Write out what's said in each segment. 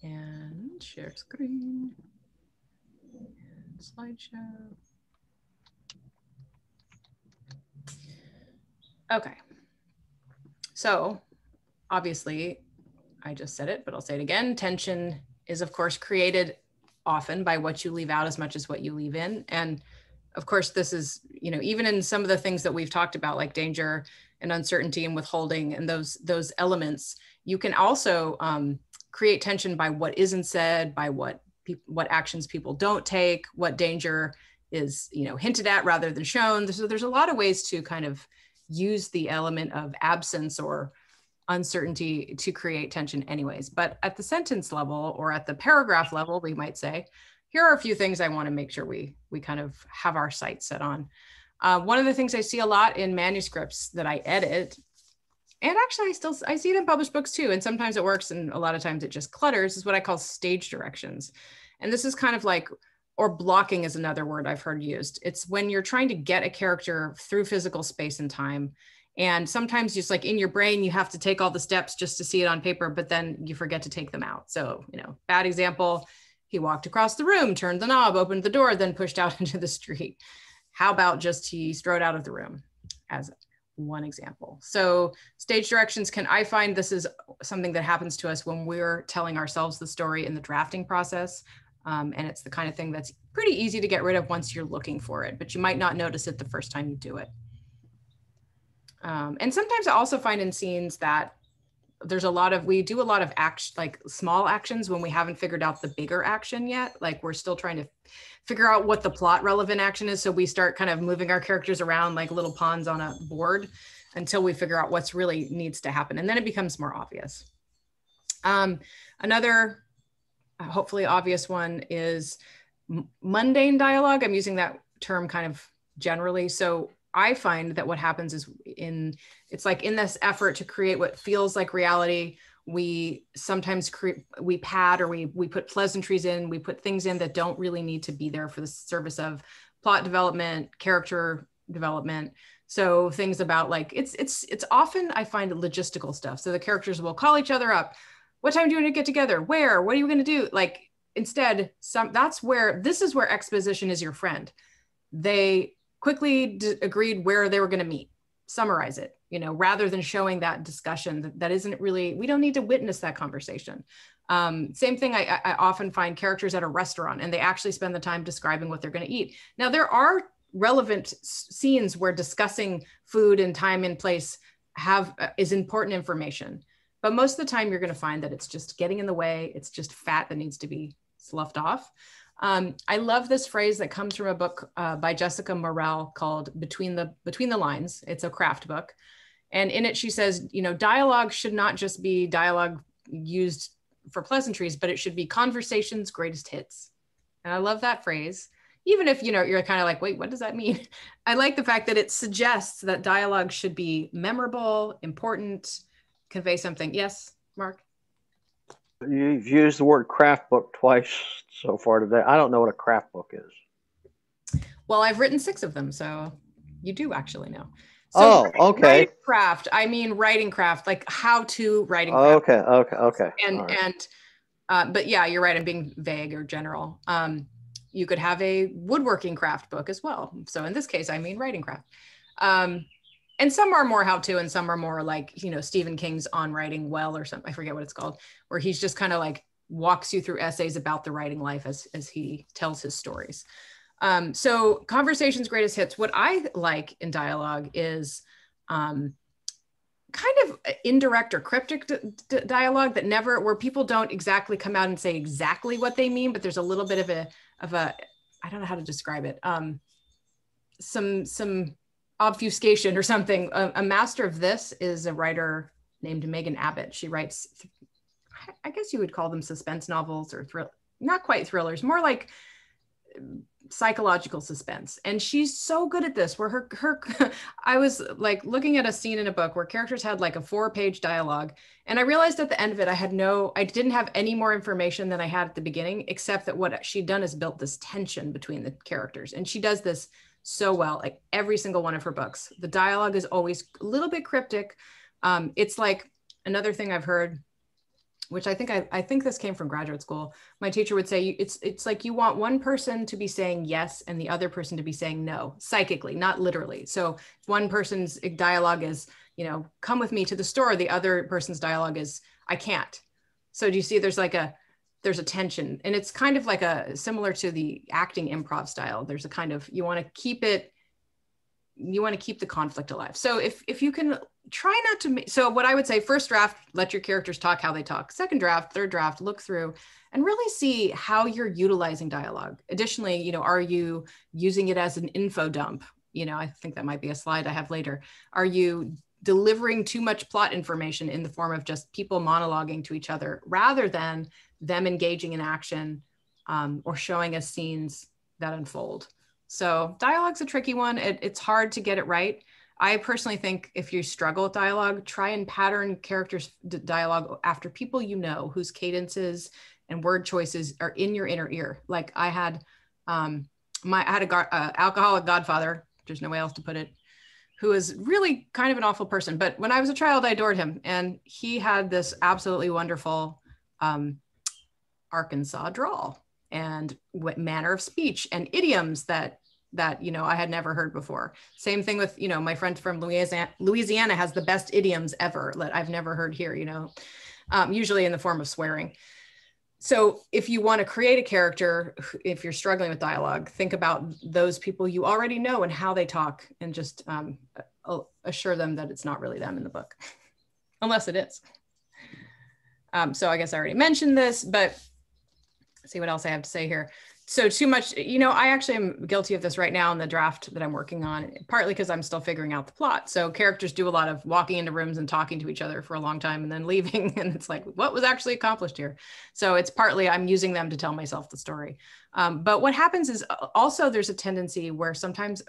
And share screen. And slideshow. Okay. So obviously, I just said it, but I'll say it again. Tension is, of course, created often by what you leave out as much as what you leave in. And of course, this is, you know, even in some of the things that we've talked about, like danger and uncertainty and withholding and those elements, you can also create tension by what isn't said, by what actions people don't take, what danger is, you know, hinted at rather than shown. So there's a lot of ways to kind of use the element of absence or uncertainty to create tension anyways. But at the sentence level or at the paragraph level, we might say, here are a few things I want to make sure we kind of have our sights set on. One of the things I see a lot in manuscripts that I edit, and actually I see it in published books too, and sometimes it works and a lot of times it just clutters, is what I call stage directions. And this is kind of like, or blocking is another word I've heard used. It's when you're trying to get a character through physical space and time. And sometimes just like in your brain, you have to take all the steps just to see it on paper, but then you forget to take them out. So, you know, bad example, he walked across the room, turned the knob, opened the door, then pushed out into the street. How about just he strode out of the room as one example. So stage directions I find this is something that happens to us when we're telling ourselves the story in the drafting process. And it's the kind of thing that's pretty easy to get rid of once you're looking for it, but you might not notice it the first time you do it. And sometimes I also find in scenes that we do a lot of action, like small actions when we haven't figured out the bigger action yet. Like we're still trying to figure out what the plot relevant action is. So we start kind of moving our characters around like little pawns on a board until we figure out what's really needs to happen. And then it becomes more obvious. Another hopefully obvious one is mundane dialogue. I'm using that term kind of generally. So I find that what happens is it's like in this effort to create what feels like reality, we sometimes we pad or we put pleasantries in, we put things in that don't really need to be there for the service of plot development, character development. So things about like, it's often I find logistical stuff. So the characters will call each other up. What time do you want to get together? Where? What are you going to do? Like instead, this is where exposition is your friend. They quickly agreed where they were going to meet, summarize it, you know, rather than showing that discussion that isn't really, we don't need to witness that conversation. Same thing, I often find characters at a restaurant and they actually spend the time describing what they're going to eat. Now, there are relevant scenes where discussing food and time and place is important information. But most of the time, you're going to find that it's just getting in the way. It's just fat that needs to be sloughed off. I love this phrase that comes from a book by Jessica Morrell called Between the Lines. It's a craft book. And in it, she says, you know, dialogue should not just be dialogue used for pleasantries, but it should be conversation's greatest hits. And I love that phrase. Even if, you know, you're kind of like, wait, what does that mean? I like the fact that it suggests that dialogue should be memorable, important, convey something. Yes, Mark? You've used the word craft book twice so far today. I don't know what a craft book is. Well, I've written 6 of them, so you do actually know. So okay. Writing craft, I mean writing craft, like how to writing craft. Okay. But yeah, you're right. I'm being vague or general. You could have a woodworking craft book as well. So in this case, I mean writing craft. And some are more how-to and some are more like, you know, Stephen King's On Writing Well or something. I forget what it's called, where he's just kind of like walks you through essays about the writing life as he tells his stories. So conversation's greatest hits. What I like in dialogue is kind of indirect or cryptic dialogue that where people don't exactly come out and say exactly what they mean, but there's a little bit of a I don't know how to describe it. Some obfuscation or something. A master of this is a writer named Megan Abbott. She writes, I guess you would call them suspense novels or not quite thrillers, more like psychological suspense. And she's so good at this, where I was like looking at a scene in a book where characters had like a 4-page dialogue. And I realized at the end of it, I didn't have any more information than I had at the beginning, except that what she'd done is built this tension between the characters. And she does this so well, like every single one of her books. The dialogue is always a little bit cryptic. It's like another thing I've heard which I think this came from graduate school. My teacher would say it's like you want one person to be saying yes and the other person to be saying no, psychically, not literally. So if one person's dialogue is, you know, come with me to the store, the other person's dialogue is, I can't. So do you see there's a tension, and it's kind of like similar to the acting improv style. There's a kind of, you want to keep the conflict alive. So if you can try not to, so what I would say, first draft, let your characters talk how they talk. Second draft, third draft, look through and really see how you're utilizing dialogue. Additionally, you know, are you using it as an info dump? You know, I think that might be a slide I have later. Are you delivering too much plot information in the form of just people monologuing to each other rather than them engaging in action or showing us scenes that unfold? So dialogue's a tricky one. It's hard to get it right. I personally think if you struggle with dialogue, try and pattern characters' dialogue after people you know, whose cadences and word choices are in your inner ear. Like I had alcoholic godfather, there's no way else to put it, who was really kind of an awful person. But when I was a child, I adored him. And he had this absolutely wonderful Arkansas drawl and manner of speech and idioms that you know I had never heard before. Same thing with, you know, my friend from Louisiana has the best idioms ever that I've never heard here, you know, usually in the form of swearing. So if you want to create a character, if you're struggling with dialogue, think about those people you already know and how they talk, and just assure them that it's not really them in the book, unless it is. So I guess I already mentioned this, but let's see what else I have to say here. So too much, you know, I actually am guilty of this right now in the draft that I'm working on, partly because I'm still figuring out the plot. So characters do a lot of walking into rooms and talking to each other for a long time and then leaving. And it's like, what was actually accomplished here? So it's partly I'm using them to tell myself the story. But what happens is also there's a tendency where sometimes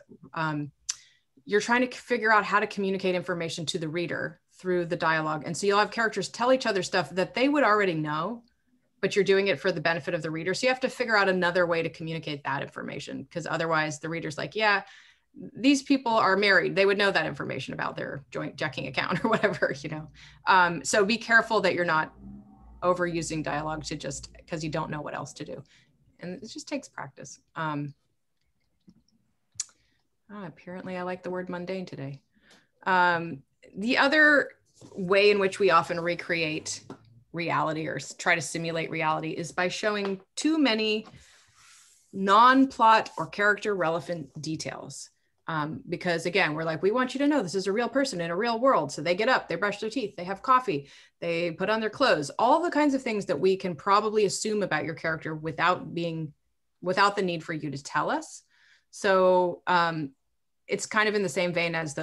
you're trying to figure out how to communicate information to the reader through the dialogue. And so you'll have characters tell each other stuff that they would already know, but you're doing it for the benefit of the reader. So you have to figure out another way to communicate that information, because otherwise the reader's like, yeah, these people are married. They would know that information about their joint checking account or whatever, you know. So be careful that you're not overusing dialogue to just because you don't know what else to do. And it just takes practice. Apparently I like the word mundane today. The other way in which we often recreate reality or try to simulate reality is by showing too many non-plot or character relevant details. Because again, we're like, we want you to know this is a real person in a real world. So they get up, they brush their teeth, they have coffee, they put on their clothes, all the kinds of things that we can probably assume about your character without the need for you to tell us. So it's kind of in the same vein as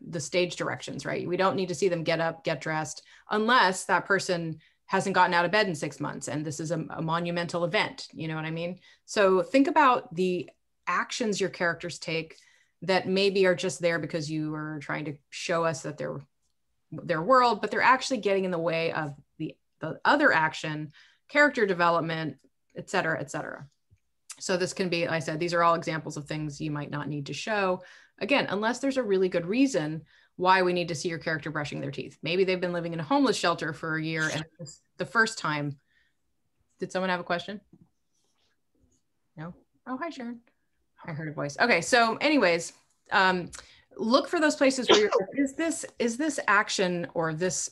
the stage directions, right? We don't need to see them get up, get dressed, unless that person hasn't gotten out of bed in 6 months and this is a monumental event, you know what I mean? So think about the actions your characters take that maybe are just there because you are trying to show us that they're their world, but they're actually getting in the way of the other action, character development, et cetera, et cetera. So this can be, like I said, these are all examples of things you might not need to show. Again, unless there's a really good reason why we need to see your character brushing their teeth. Maybe they've been living in a homeless shelter for a year and it's the first time. Did someone have a question? No? Oh, hi, Sharon. I heard a voice. Okay, so anyways, look for those places where you're, is this action or this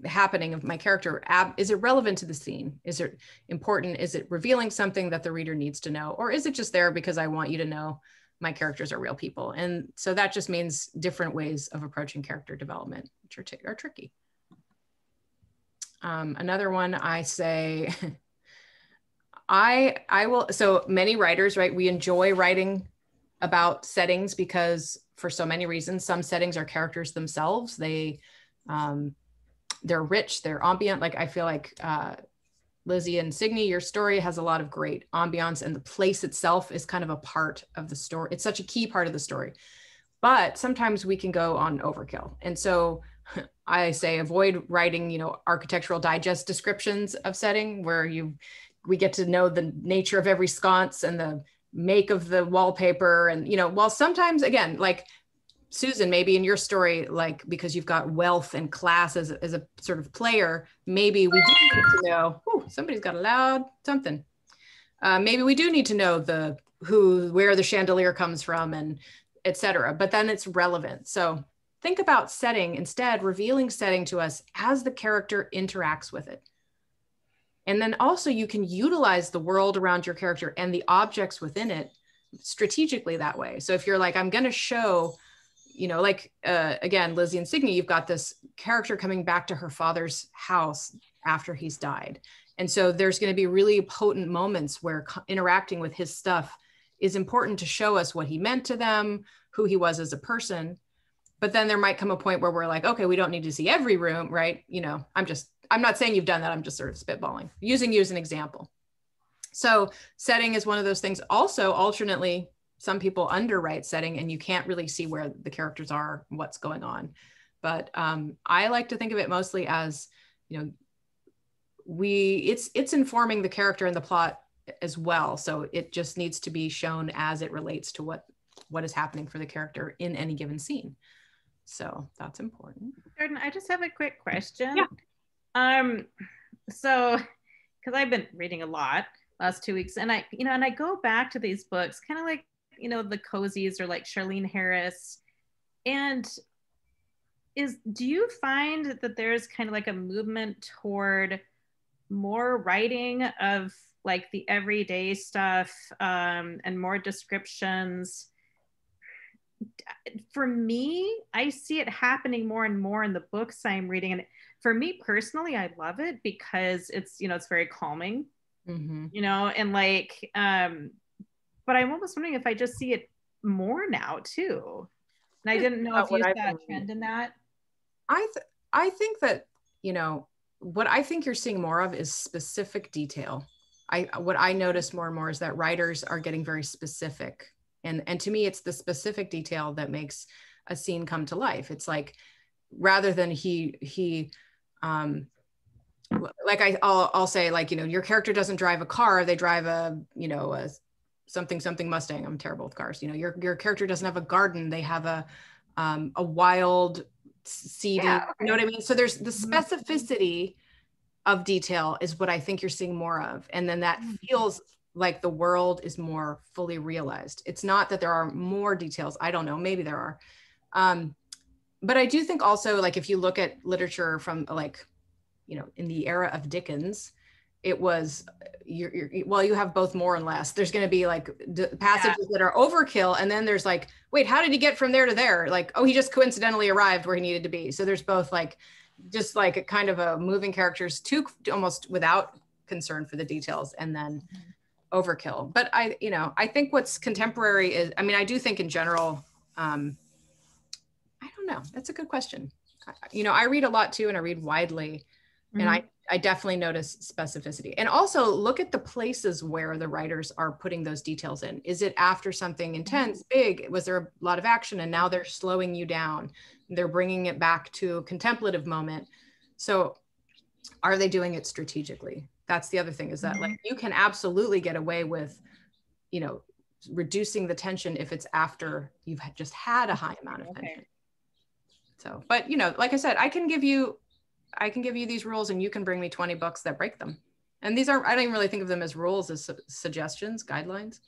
happening of my character, is it relevant to the scene? Is it important? Is it revealing something that the reader needs to know? Or is it just there because I want you to know my characters are real people? And so that just means different ways of approaching character development, which are tricky. Another one I say, I will, so many writers, right? We enjoy writing about settings because for so many reasons. Some settings are characters themselves. They're rich, they're ambient. Like I feel like Lizzie and Signe, your story has a lot of great ambiance and the place itself is kind of a part of the story. It's such a key part of the story. But sometimes we can go on overkill. And so I say avoid writing, architectural digest descriptions of setting where we get to know the nature of every sconce and the make of the wallpaper. And, while sometimes, again, like Susan, maybe in your story, like, because you've got wealth and class as a sort of player, maybe we do need to know, somebody's got a loud something. Maybe we do need to know where the chandelier comes from and etc. But then it's relevant. So think about setting instead, revealing setting to us as the character interacts with it. And then also you can utilize the world around your character and the objects within it strategically that way. So if you're like, I'm going to show, like, again, Lizzie and Signy, you've got this character coming back to her father's house after he's died. And so there's going to be really potent moments where interacting with his stuff is important to show us what he meant to them, who he was as a person. But then there might come a point where we're like, okay, we don't need to see every room, right? I'm not saying you've done that. I'm just sort of spitballing, using you as an example. So setting is one of those things. Also, alternately, some people underwrite setting and you can't really see where the characters are, what's going on. But I like to think of it mostly as, it's informing the character and the plot as well. So it just needs to be shown as it relates to what is happening for the character in any given scene. So that's important. Jordan, I just have a quick question. Yeah. So, because I've been reading a lot last 2 weeks, and I go back to these books, kind of like, the cozies or like Charlene Harris. And do you find that there's kind of like a movement toward more writing of like the everyday stuff, and more descriptions? For me, I see it happening more and more in the books I'm reading. And for me personally, I love it because it's, it's very calming, and like, but I'm almost wondering if I just see it more now too. And I didn't know if you saw a trend in that. I think that, what I think you're seeing more of is specific detail. What I notice more and more is that writers are getting very specific. And to me, it's the specific detail that makes a scene come to life. It's like, rather than I'll say, like, your character doesn't drive a car, they drive a something Mustang. I'm terrible with cars. Your character doesn't have a garden, they have a wild seedy, you know what I mean? So there's the specificity of detail is what I think you're seeing more of. And then that feels like the world is more fully realized. It's not that there are more details. I don't know, maybe there are. But I do think also, like, if you look at literature from like, in the era of Dickens, it was, you have both more and less. There's going to be like passages that are overkill. And then there's like, wait, how did he get from there to there? Like, oh, he just coincidentally arrived where he needed to be. So there's both like, just like a kind of a moving characters too, almost without concern for the details, and then overkill. But I think what's contemporary is, I do think in general, I don't know. That's a good question. I read a lot too, and I read widely. And I definitely notice specificity. And also look at the places where the writers are putting those details in. Is it after something intense, big? Was there a lot of action? And now they're slowing you down. They're bringing it back to a contemplative moment. So are they doing it strategically? That's the other thing, is that like, you can absolutely get away with, reducing the tension if it's after you've just had a high amount of tension. So, but like I said, I can give you these rules and you can bring me 20 books that break them. And these are, I don't even really think of them as rules, as suggestions, guidelines.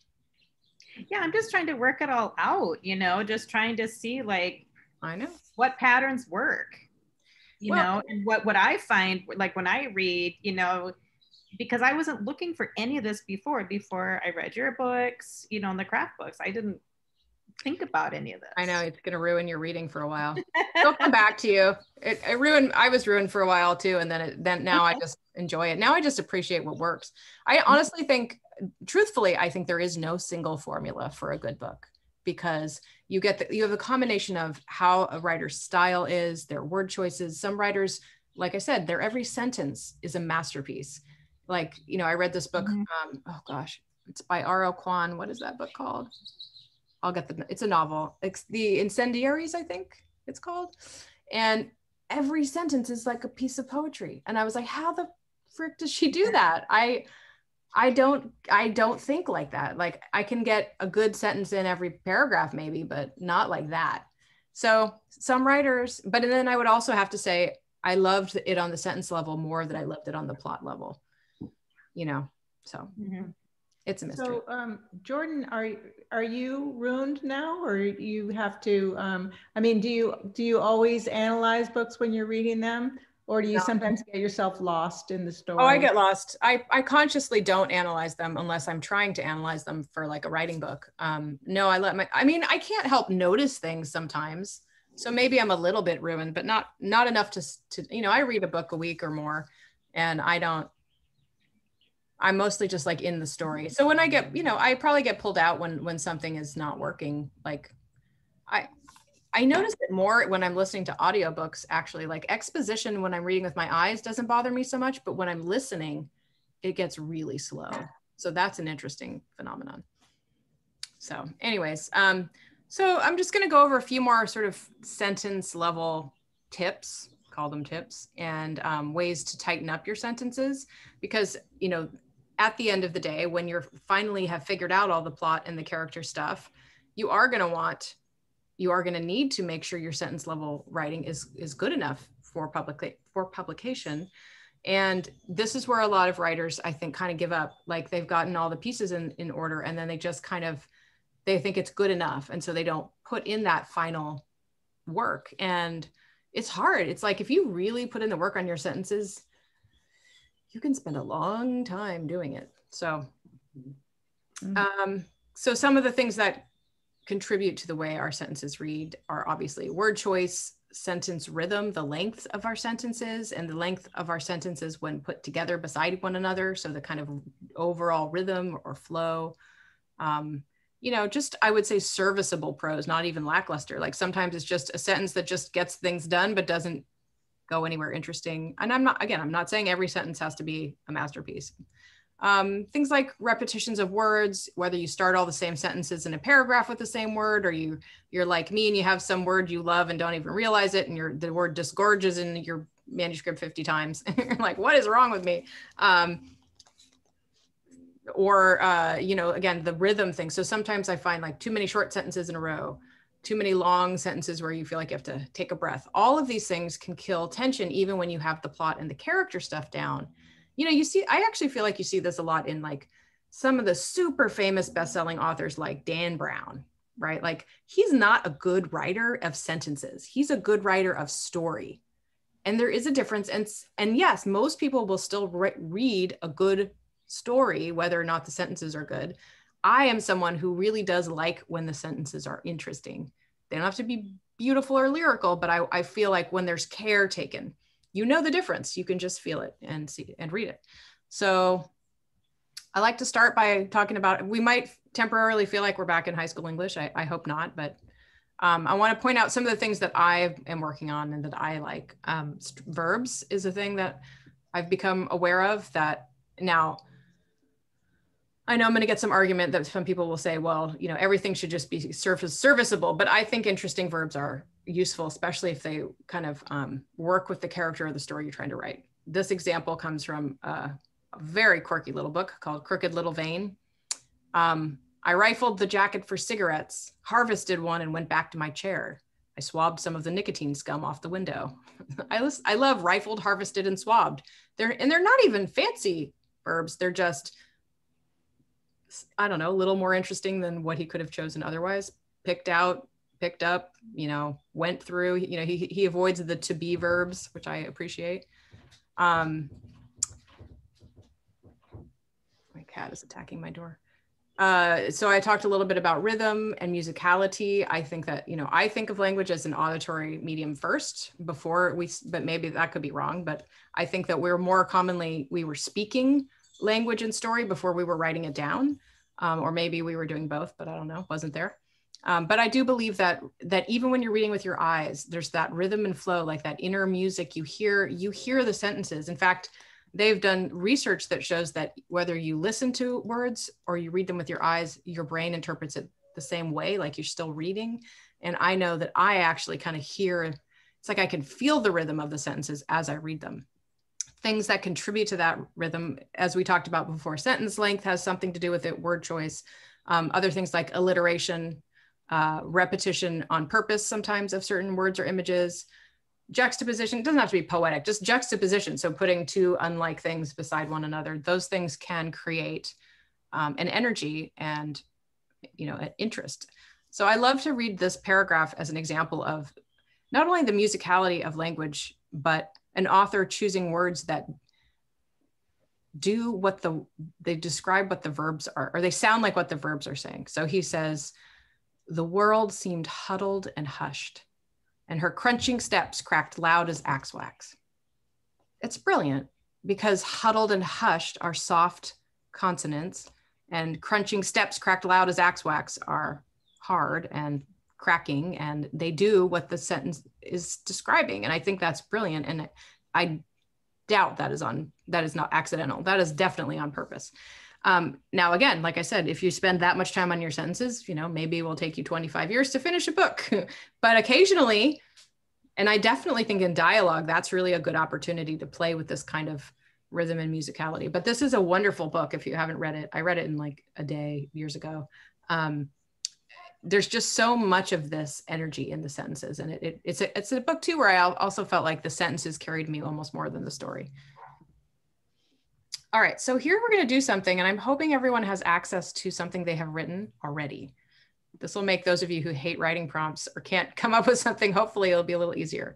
Yeah, I'm just trying to work it all out, just trying to see, like, I know what patterns work, you know, and what I find, like when I read, because I wasn't looking for any of this before I read your books, and the craft books. I didn't think about any of this. I know, it's going to ruin your reading for a while. It'll come back to you. I was ruined for a while too. And then now I just enjoy it. Now I just appreciate what works. I honestly think, truthfully, I think there is no single formula for a good book, because you have a combination of how a writer's style is, their word choices. Some writers, like I said, their every sentence is a masterpiece. Like, I read this book, oh gosh, it's by R.L. Kwan. What is that book called? It's a novel. It's The Incendiaries, I think it's called. And every sentence is like a piece of poetry. And I was like, how the frick does she do that? I don't think like that. Like, I can get a good sentence in every paragraph maybe, but not like that. So some writers, but then I would also have to say, I loved it on the sentence level more than I loved it on the plot level, you know, so it's a mystery. So Jordan, are you ruined now, or you have to, I mean, do you always analyze books when you're reading them, or do you sometimes get yourself lost in the story? Oh, I get lost. I consciously don't analyze them unless I'm trying to analyze them for like a writing book. No, I mean, I can't help notice things sometimes. So maybe I'm a little bit ruined, but not enough to, you know, I read a book a week or more, and I'm mostly just like in the story. So when I get, you know, I probably get pulled out when something is not working. Like I notice it more when I'm listening to audiobooks, actually. Like exposition when I'm reading with my eyes doesn't bother me so much, but when I'm listening, it gets really slow. So that's an interesting phenomenon. So anyways, so I'm just going to go over a few more sort of sentence level tips, call them tips, and ways to tighten up your sentences, because, you know, at the end of the day, when you're finally have figured out all the plot and the character stuff, you are going to need to make sure your sentence level writing is good enough for publication. And this is where a lot of writers, I think, kind of give up. Like they've gotten all the pieces in order, and then they just kind of, they think it's good enough. And so they don't put in that final work. And it's hard. It's like, if you really put in the work on your sentences, you can spend a long time doing it. So, so some of the things that contribute to the way our sentences read are obviously word choice, sentence rhythm, the length of our sentences, and the length of our sentences when put together beside one another. So the kind of overall rhythm or flow, you know, just, I would say serviceable prose, not even lackluster. Like sometimes it's just a sentence that just gets things done, but doesn't go anywhere interesting. And I'm not saying every sentence has to be a masterpiece. Things like repetitions of words, whether you start all the same sentences in a paragraph with the same word, or you're like me and you have some word you love and don't even realize it, and the word disgorges in your manuscript 50 times. You're like, what is wrong with me? You know, again, the rhythm thing. So sometimes I find like too many short sentences in a row, too many long sentences where you feel like you have to take a breath. All of these things can kill tension, even when you have the plot and the character stuff down. You know, I actually feel like you see this a lot in like some of the super famous best-selling authors like Dan Brown, right? Like he's not a good writer of sentences. He's a good writer of story. And there is a difference. And yes, most people will still read a good story, whether or not the sentences are good. I am someone who really does like when the sentences are interesting. They don't have to be beautiful or lyrical, but I feel like when there's care taken, you know the difference. You can just feel it and see and read it. So I like to start by talking about, we might temporarily feel like we're back in high school English. I hope not, but I want to point out some of the things that I am working on and that I like. Verbs is a thing that I've become aware of that now. I know I'm going to get some argument that some people will say, well, you know, everything should just be serviceable, but I think interesting verbs are useful, especially if they kind of work with the character of the story you're trying to write. This example comes from a very quirky little book called Crooked Little Vein. I rifled the jacket for cigarettes, harvested one, and went back to my chair. I swabbed some of the nicotine scum off the window. I love rifled, harvested, and swabbed. They're not even fancy verbs. They're just, I don't know, a little more interesting than what he could have chosen otherwise. Picked out, picked up, you know, went through, you know, he avoids the to be verbs, which I appreciate. My cat is attacking my door. So I talked a little bit about rhythm and musicality. I think that, you know, I think of language as an auditory medium first before but maybe that could be wrong, but I think that we were speaking language and story before we were writing it down, or maybe we were doing both, but I don't know, wasn't there. But I do believe that even when you're reading with your eyes, there's that rhythm and flow, like that inner music. You hear the sentences. In fact, they've done research that shows that whether you listen to words or you read them with your eyes, your brain interprets it the same way, like you're still reading. And I know that I actually kind of hear, it's like I can feel the rhythm of the sentences as I read them. Things that contribute to that rhythm, as we talked about before, sentence length has something to do with it, word choice, other things like alliteration, repetition on purpose sometimes of certain words or images, juxtaposition. It doesn't have to be poetic, just juxtaposition. So putting two unlike things beside one another, those things can create an energy and, you know, an interest. So I love to read this paragraph as an example of not only the musicality of language, but an author choosing words that do what they describe what the verbs are, or they sound like what the verbs are saying. So he says, the world seemed huddled and hushed, and her crunching steps cracked loud as axe wax. It's brilliant because huddled and hushed are soft consonants, and crunching steps cracked loud as axe wax are hard and cracking, and they do what the sentence is describing. And I think that's brilliant. And I doubt that is not accidental. That is definitely on purpose. Now, again, like I said, if you spend that much time on your sentences, you know, maybe it will take you 25 years to finish a book, but occasionally, and I definitely think in dialogue, that's really a good opportunity to play with this kind of rhythm and musicality. But this is a wonderful book. If you haven't read it, I read it in like a day years ago. There's just so much of this energy in the sentences. And it's a book too, where I also felt like the sentences carried me almost more than the story. All right, so here we're gonna do something, and I'm hoping everyone has access to something they have written already. This will make those of you who hate writing prompts or can't come up with something, hopefully it'll be a little easier.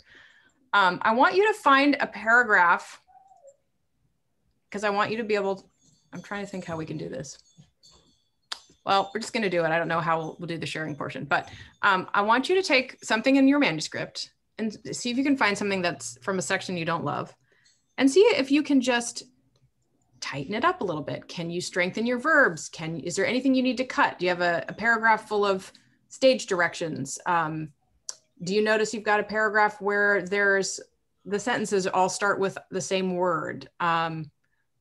I want you to find a paragraph, because I want you to be able to, I'm trying to think how we can do this. Well, we're just going to do it. I don't know how we'll do the sharing portion, but I want you to take something in your manuscript and see if you can find something that's from a section you don't love, and see if you can just tighten it up a little bit. Can you strengthen your verbs? Is there anything you need to cut? Do you have a paragraph full of stage directions? Do you notice you've got a paragraph where the sentences all start with the same word?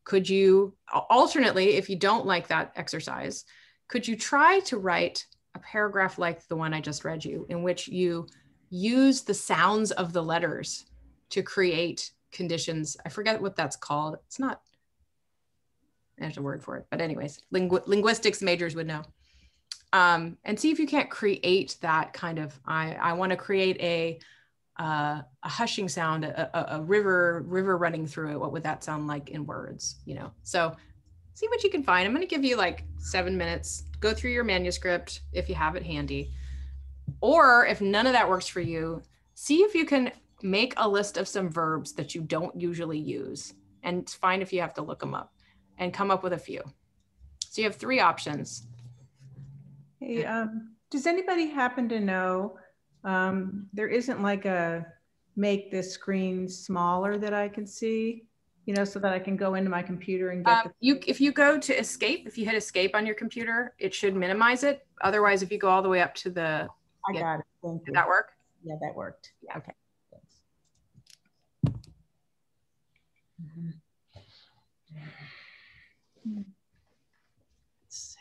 Could you alternately, if you don't like that exercise, could you try to write a paragraph like the one I just read you, in which you use the sounds of the letters to create conditions? I forget what that's called. It's not, there's a word for it, but anyways, linguistics majors would know. And see if you can't create that kind of, I want to create a hushing sound, a river running through it. What would that sound like in words, you know? So see what you can find. I'm going to give you like 7 minutes. Go through your manuscript if you have it handy. Or if none of that works for you, see if you can make a list of some verbs that you don't usually use, and it's fine if you have to look them up, and come up with a few. So you have 3 options. Hey, does anybody happen to know, there isn't like a make this screen smaller that I can see, you know, so that I can go into my computer and get if you go to escape, if you hit escape on your computer, it should minimize it. Otherwise, if you go all the way up to the, I got it. Thank you. Did that work? Yeah, that worked. Yeah. Okay. Thanks. Let's see.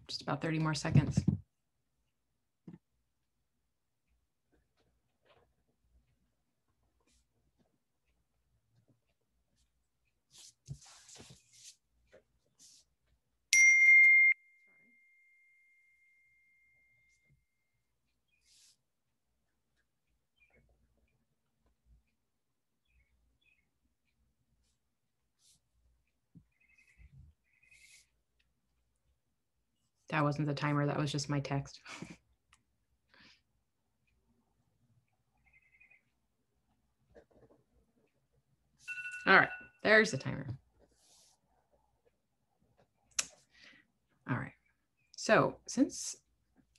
Just about 30 more seconds. That wasn't the timer, that was just my text. All right, there's the timer. All right, so since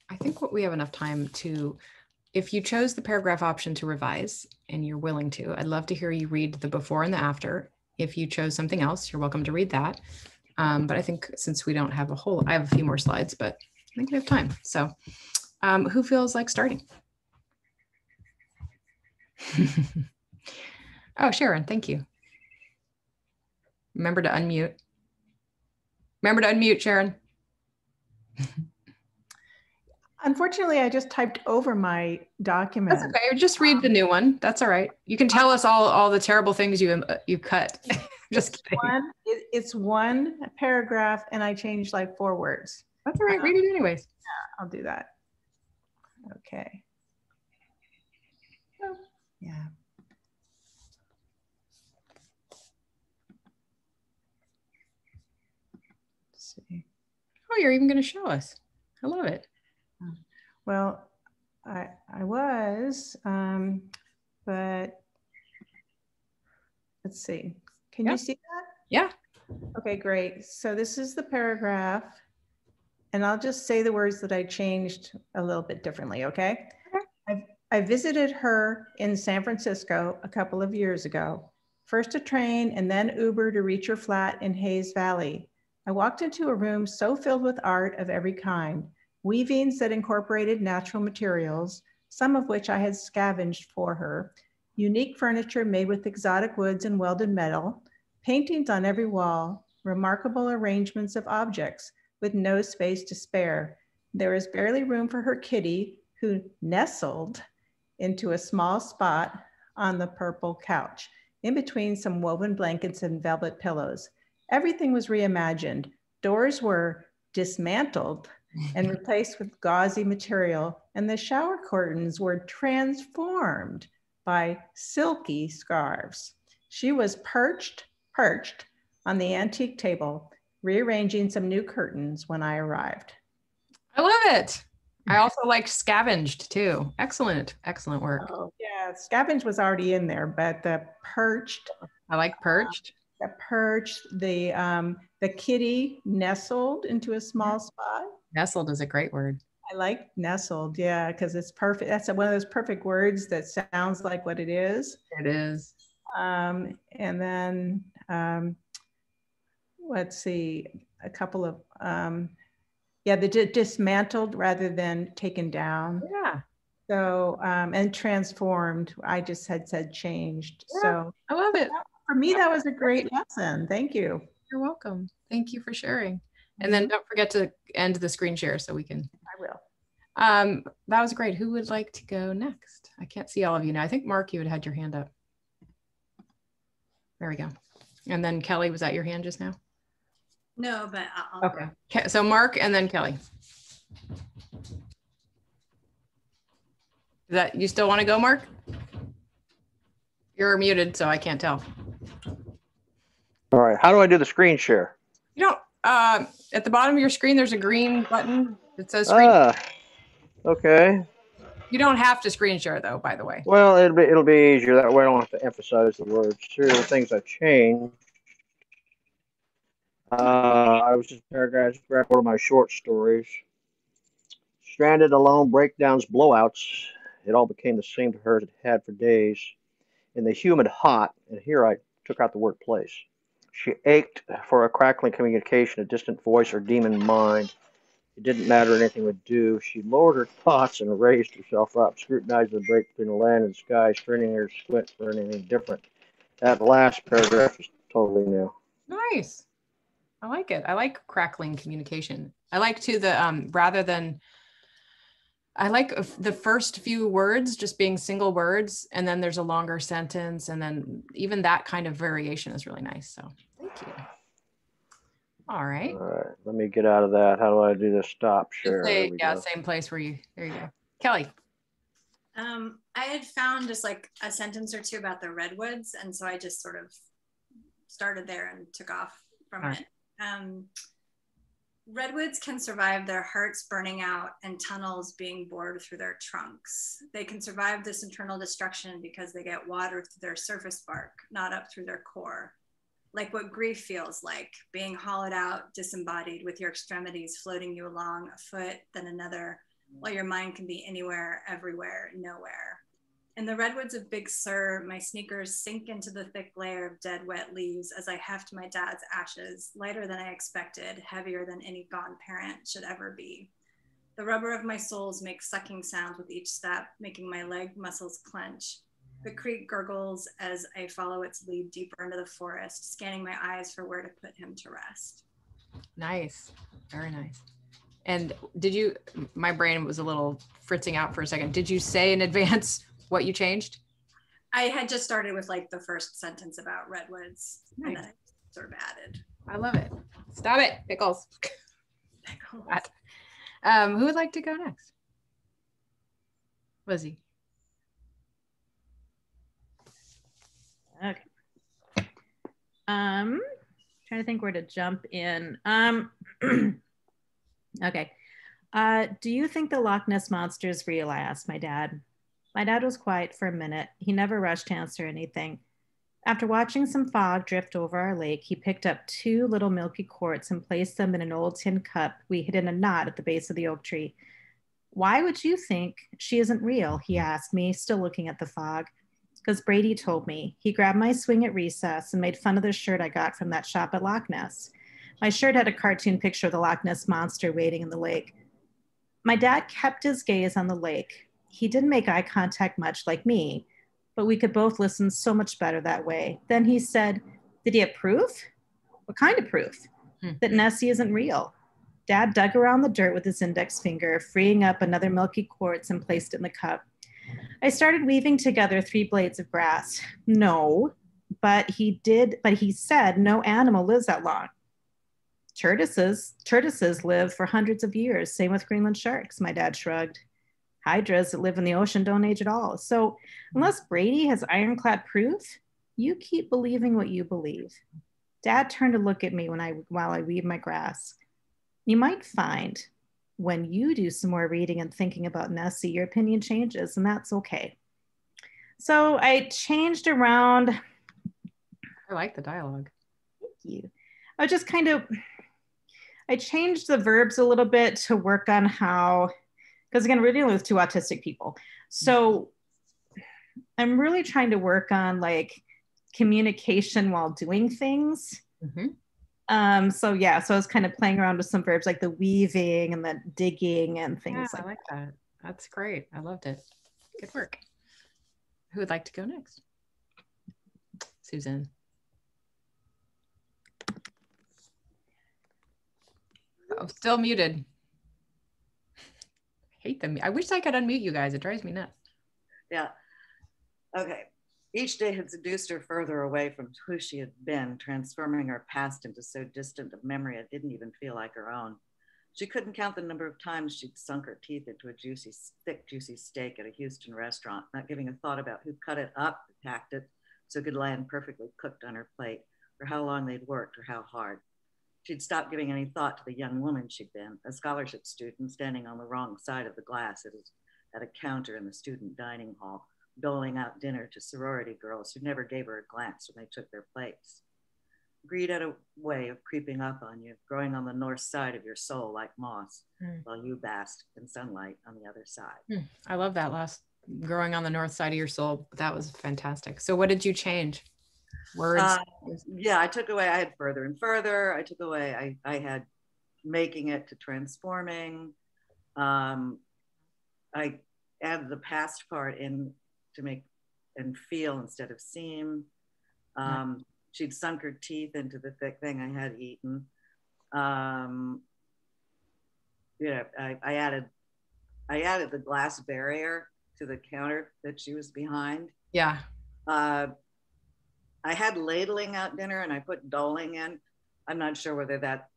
I think we have enough time to, if you chose the paragraph option to revise and you're willing to, I'd love to hear you read the before and the after. If you chose something else, you're welcome to read that. But I think since we don't have I have a few more slides, but I think we have time. So who feels like starting? Oh, Sharon, thank you. Remember to unmute. Remember to unmute, Sharon. Unfortunately, I just typed over my document. That's okay. Just read the new one. That's all right. You can tell us all the terrible things you cut. Just kidding. It's one paragraph, and I changed like 4 words. That's all right. Read it anyways. Yeah, I'll do that. Okay. Oh, yeah. Let's see. Oh, you're even going to show us. I love it. Well, I was, but let's see. Can you see that? Yeah. Okay, great. So this is the paragraph, and I'll just say the words that I changed a little bit differently, okay? I visited her in San Francisco a couple of years ago. First a train and then Uber to reach her flat in Hayes Valley. I walked into a room so filled with art of every kind, weavings that incorporated natural materials, some of which I had scavenged for her, unique furniture made with exotic woods and welded metal, paintings on every wall, remarkable arrangements of objects with no space to spare. There was barely room for her kitty, who nestled into a small spot on the purple couch, in between some woven blankets and velvet pillows. Everything was reimagined. Doors were dismantled and replaced with gauzy material, and the shower curtains were transformed by silky scarves. She was perched on the antique table, rearranging some new curtains when I arrived. I love it. I also like scavenged too. Excellent, excellent work. Oh, yeah, scavenged was already in there, but the perched. I like perched. The kitty nestled into a small spot. Nestled is a great word. I like nestled, yeah, because it's perfect. That's one of those perfect words that sounds like what it is. It is. And then let's see, a couple of, the dismantled rather than taken down. Yeah. So, and transformed, I just had said changed. Yeah, so I love it. For me, that was a great lesson. Thank you. You're welcome. Thank you for sharing. And then don't forget to end the screen share so we can. I will. That was great. Who would like to go next? I can't see all of you now. I think Mark, you had your hand up. There we go. And then Kelly, was that your hand just now? No, but I'll Okay. So Mark and then Kelly. Is that you still want to go, Mark? You're muted, so I can't tell. All right. How do I do the screen share? You know, at the bottom of your screen, there's a green button that says screen. Okay. You don't have to screen share though, by the way. Well, it'll be easier that way. I don't have to emphasize the words. Here are the things I've changed. I was just paragraphs, grab one of my short stories. Stranded, alone, breakdowns, blowouts. It all became the same to her as it had for days. In the humid hot, and here I took out the word place. She ached for a crackling communication, a distant voice or demon mind. It didn't matter, anything would do. She lowered her thoughts and raised herself up, scrutinizing the break between the land and the sky, straining her squint for anything different. That last paragraph is totally new. Nice. I like it. I like crackling communication. I like too the rather than, I like the first few words just being single words, and then there's a longer sentence, and then even that kind of variation is really nice. So thank you. All right. All right, let me get out of that. How do I do this stop share? Yeah, same place where you, there you go. Kelly. I had found just like a sentence or two about the redwoods, and so I just sort of started there and took off from it. Redwoods can survive their hearts burning out and tunnels being bored through their trunks. They can survive this internal destruction because they get water through their surface bark, not up through their core. Like what grief feels like, being hollowed out, disembodied, with your extremities floating you along a foot, then another, while your mind can be anywhere, everywhere, nowhere. In the redwoods of Big Sur, my sneakers sink into the thick layer of dead, wet leaves as I heft my dad's ashes, lighter than I expected, heavier than any gone parent should ever be. The rubber of my soles makes sucking sounds with each step, making my leg muscles clench. The creek gurgles as I follow its lead deeper into the forest, scanning my eyes for where to put him to rest. Nice. Very nice. And did you, my brain was a little fritzing out for a second. Did you say in advance what you changed? I had just started with like the first sentence about redwoods, nice. And then I sort of added. I love it. Stop it, Pickles. Pickles. Who would like to go next? Lizzie. Okay. Trying to think where to jump in. Okay. Do you think the Loch Ness Monster is real? I asked my dad. My dad was quiet for a minute. He never rushed to answer anything. After watching some fog drift over our lake, he picked up 2 little milky quarts and placed them in an old tin cup we hid in a knot at the base of the oak tree. Why would you think she isn't real? He asked me, still looking at the fog. Because Brady told me. He grabbed my swing at recess and made fun of the shirt I got from that shop at Loch Ness. My shirt had a cartoon picture of the Loch Ness Monster wading in the lake. My dad kept his gaze on the lake. He didn't make eye contact much like me, but we could both listen so much better that way. Then he said, did he have proof? What kind of proof? That Nessie isn't real. Dad dug around the dirt with his index finger, freeing up another milky quartz and placed it in the cup. I started weaving together 3 blades of grass. No, but he said no animal lives that long. Tortoises live for hundreds of years. Same with Greenland sharks, my dad shrugged. Hydras that live in the ocean don't age at all. So unless Brady has ironclad proof, you keep believing what you believe. Dad turned to look at me while I weave my grass. You might find when you do some more reading and thinking about Nessie, your opinion changes, and that's okay. So I changed around. I like the dialogue. Thank you. I just I changed the verbs a little bit to work on how, because again, we're dealing with 2 autistic people. So I'm really trying to work on like communication while doing things. Mm-hmm. So I was kind of playing around with some verbs like the weaving and the digging and things like that. I like that. That's great. I loved it. Good work. Who would like to go next? Susan. Oh, still muted. I hate them. I wish I could unmute you guys. It drives me nuts. Yeah. Okay. Each day had seduced her further away from who she had been, transforming her past into so distant a memory it didn't even feel like her own. She couldn't count the number of times she'd sunk her teeth into a thick, juicy steak at a Houston restaurant, not giving a thought about who cut it up, who packed it, so it could land perfectly cooked on her plate, or how long they'd worked, or how hard. She'd stopped giving any thought to the young woman she'd been, a scholarship student standing on the wrong side of the glass at a counter in the student dining hall, doling out dinner to sorority girls who never gave her a glance when they took their plates. Greed had a way of creeping up on you, growing on the north side of your soul like moss, while you basked in sunlight on the other side. I love that last, growing on the north side of your soul. That was fantastic. So what did you change? Words? Yeah, I took away, I had further and further. I took away, I had making it to transforming. I added the past part in to make and feel instead of seem. She'd sunk her teeth into the thick thing I had eaten. Yeah, I added the glass barrier to the counter that she was behind. Yeah. I had ladling out dinner and I put doling in. I'm not sure whether that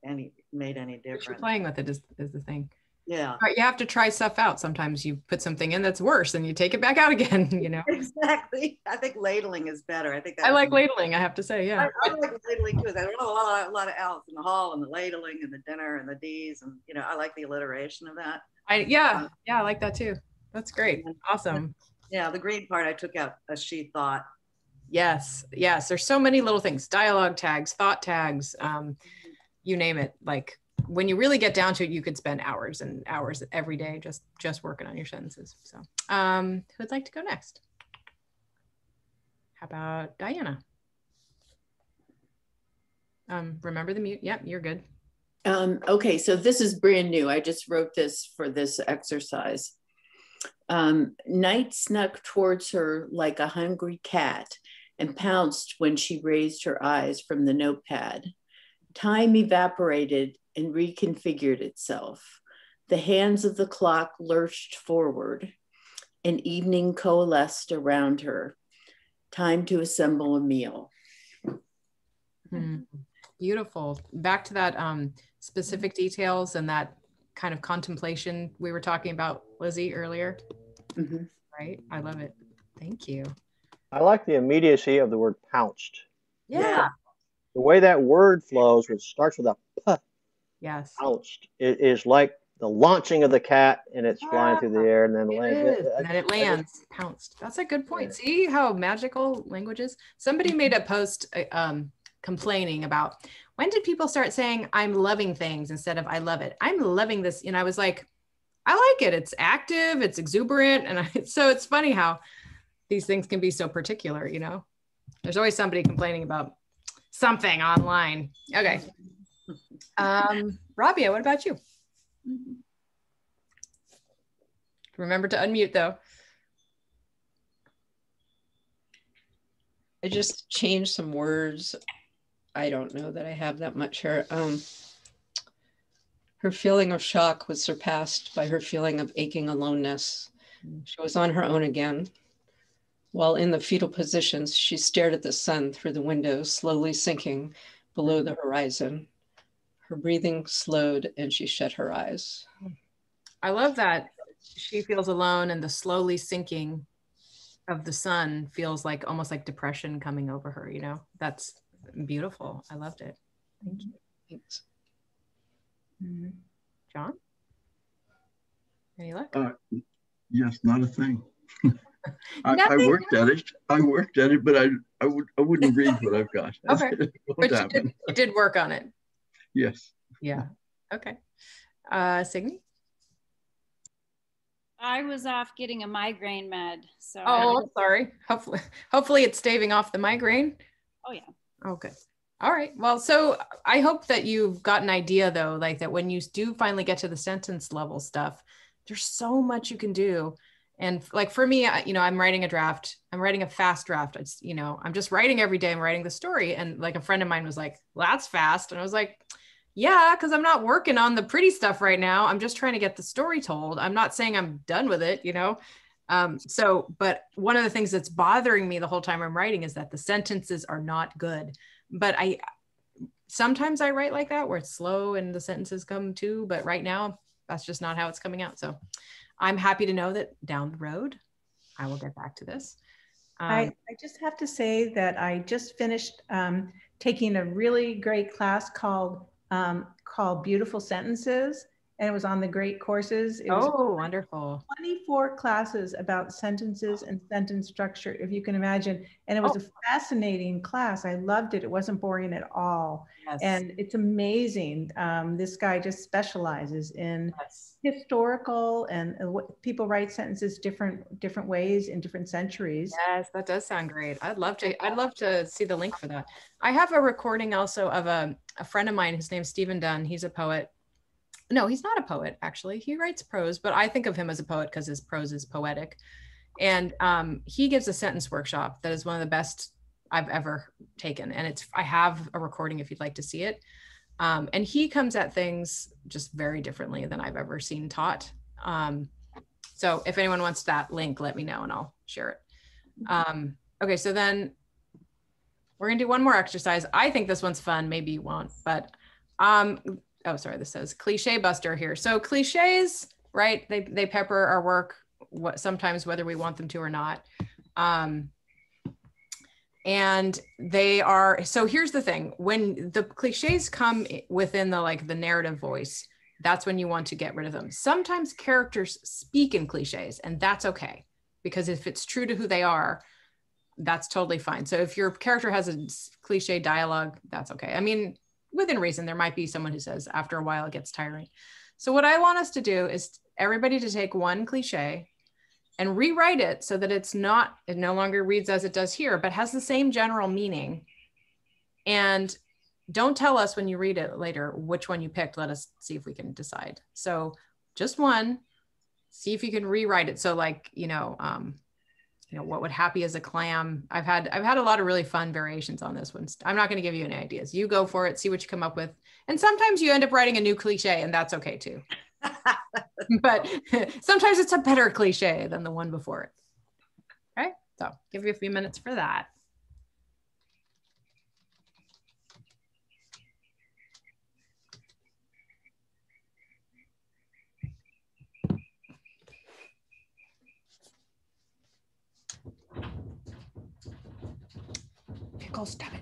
made any difference. You're playing with it is the thing. Yeah. But you have to try stuff out. Sometimes you put something in that's worse and you take it back out again, you know? Exactly. I think ladling is better. I think I like ladling, I have to say, yeah. I like ladling too. There's a lot of L's in the hall and the ladling and the dinner and the D's, and you know, I like the alliteration of that. Yeah, I like that too. That's great. Awesome. Yeah, the green part I took out a she thought. Yes. There's so many little things, dialogue tags, thought tags, you name it. Like when you really get down to it, you could spend hours and hours every day just working on your sentences. So who'd like to go next? How about Diana? Remember the mute? Yep, you're good. Okay, so this is brand new. I just wrote this for this exercise. Night snuck towards her like a hungry cat and pounced when she raised her eyes from the notepad. Time evaporated and reconfigured itself. The hands of the clock lurched forward, and evening coalesced around her. Time to assemble a meal. Beautiful. Back to that specific details and that kind of contemplation we were talking about, Lizzie, earlier. Right? I love it. Thank you. I like the immediacy of the word pounced. Yeah. The way that word flows, which starts with a P. Yes. Pounced. It is like the launching of the cat and it's flying through the air and then it lands. Pounced. That's a good point. See how magical language is? Somebody made a post complaining about when did people start saying I'm loving things instead of I love it. I'm loving this. And I was like, I like it. It's active, it's exuberant. And so it's funny how these things can be so particular, you know? There's always somebody complaining about something online. Okay. Rabia, what about you? Remember to unmute though. I just changed some words. I don't know that I have that much here. Her feeling of shock was surpassed by her feeling of aching aloneness. She was on her own again. While in the fetal positions, she stared at the sun through the window, slowly sinking below the horizon. Her breathing slowed and she shut her eyes. I love that she feels alone and the slowly sinking of the sun feels like almost like depression coming over her, you know? That's beautiful. I loved it. Thank you. Thanks. John? Any luck? Yes, not a thing. I worked at it, but I wouldn't read what I've got. Okay. But you did work on it. Yes. Yeah. Okay. Signe? I was off getting a migraine med. So I'm sorry. Hopefully it's staving off the migraine. Oh yeah. Okay. All right. Well, so I hope that you've got an idea though, like that when you do finally get to the sentence level stuff, there's so much you can do. And like for me, I'm writing a draft. I'm writing a fast draft. It's, I'm just writing every day. I'm writing the story. And like a friend of mine was like, well, that's fast. And I was like, Yeah, because I'm not working on the pretty stuff right now. I'm just trying to get the story told. I'm not saying I'm done with it, you know? But one of the things that's bothering me the whole time I'm writing is that the sentences are not good. But sometimes I write like that where it's slow and the sentences come too, but right now that's just not how it's coming out. So I'm happy to know that down the road, I will get back to this. I just have to say that I just finished taking a really great class called Beautiful Sentences, and it was on the Great Courses. It was wonderful. 24 classes about sentences and sentence structure, if you can imagine. And it was a fascinating class. I loved it. It wasn't boring at all. Yes. And it's amazing. This guy just specializes in historical and what people write sentences different ways in different centuries. Yes, that does sound great. I'd love to see the link for that. I have a recording also of a friend of mine. His name's Stephen Dunn. He's a poet. No, he's not a poet, actually. He writes prose, but I think of him as a poet because his prose is poetic. And he gives a sentence workshop that is one of the best I've ever taken. And I have a recording if you'd like to see it. And he comes at things just very differently than I've ever seen taught. So if anyone wants that link, let me know and I'll share it. Okay, so then we're gonna do one more exercise. I think this one's fun, maybe you won't, but oh, sorry, this says cliche buster here. So cliches, right? They pepper our work, sometimes whether we want them to or not. And they are, so here's the thing, when the cliches come within the narrative voice, that's when you want to get rid of them. Sometimes characters speak in cliches, and that's okay, because if it's true to who they are, that's totally fine. So if your character has a cliche dialogue, that's okay. I mean, within reason, there might be someone who says after a while it gets tiring. So what I want us to do is everybody to take one cliche and rewrite it so that it no longer reads as it does here, but has the same general meaning. And don't tell us when you read it later which one you picked. Let us see if we can decide. So just one, see if you can rewrite it. So what would happy as a clam? I've had a lot of really fun variations on this one. I'm not going to give you any ideas. You go for it, see what you come up with. And sometimes you end up writing a new cliche, and that's okay too. But sometimes it's a better cliche than the one before it. Okay, so give you a few minutes for that. Pickle, stop it.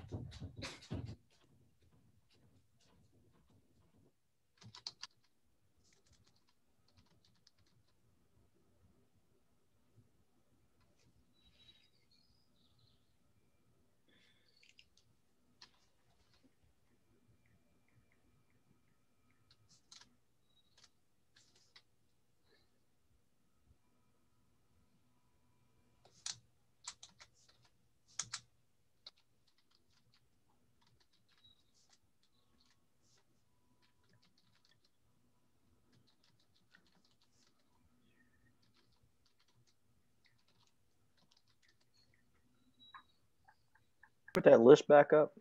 Put that list back up.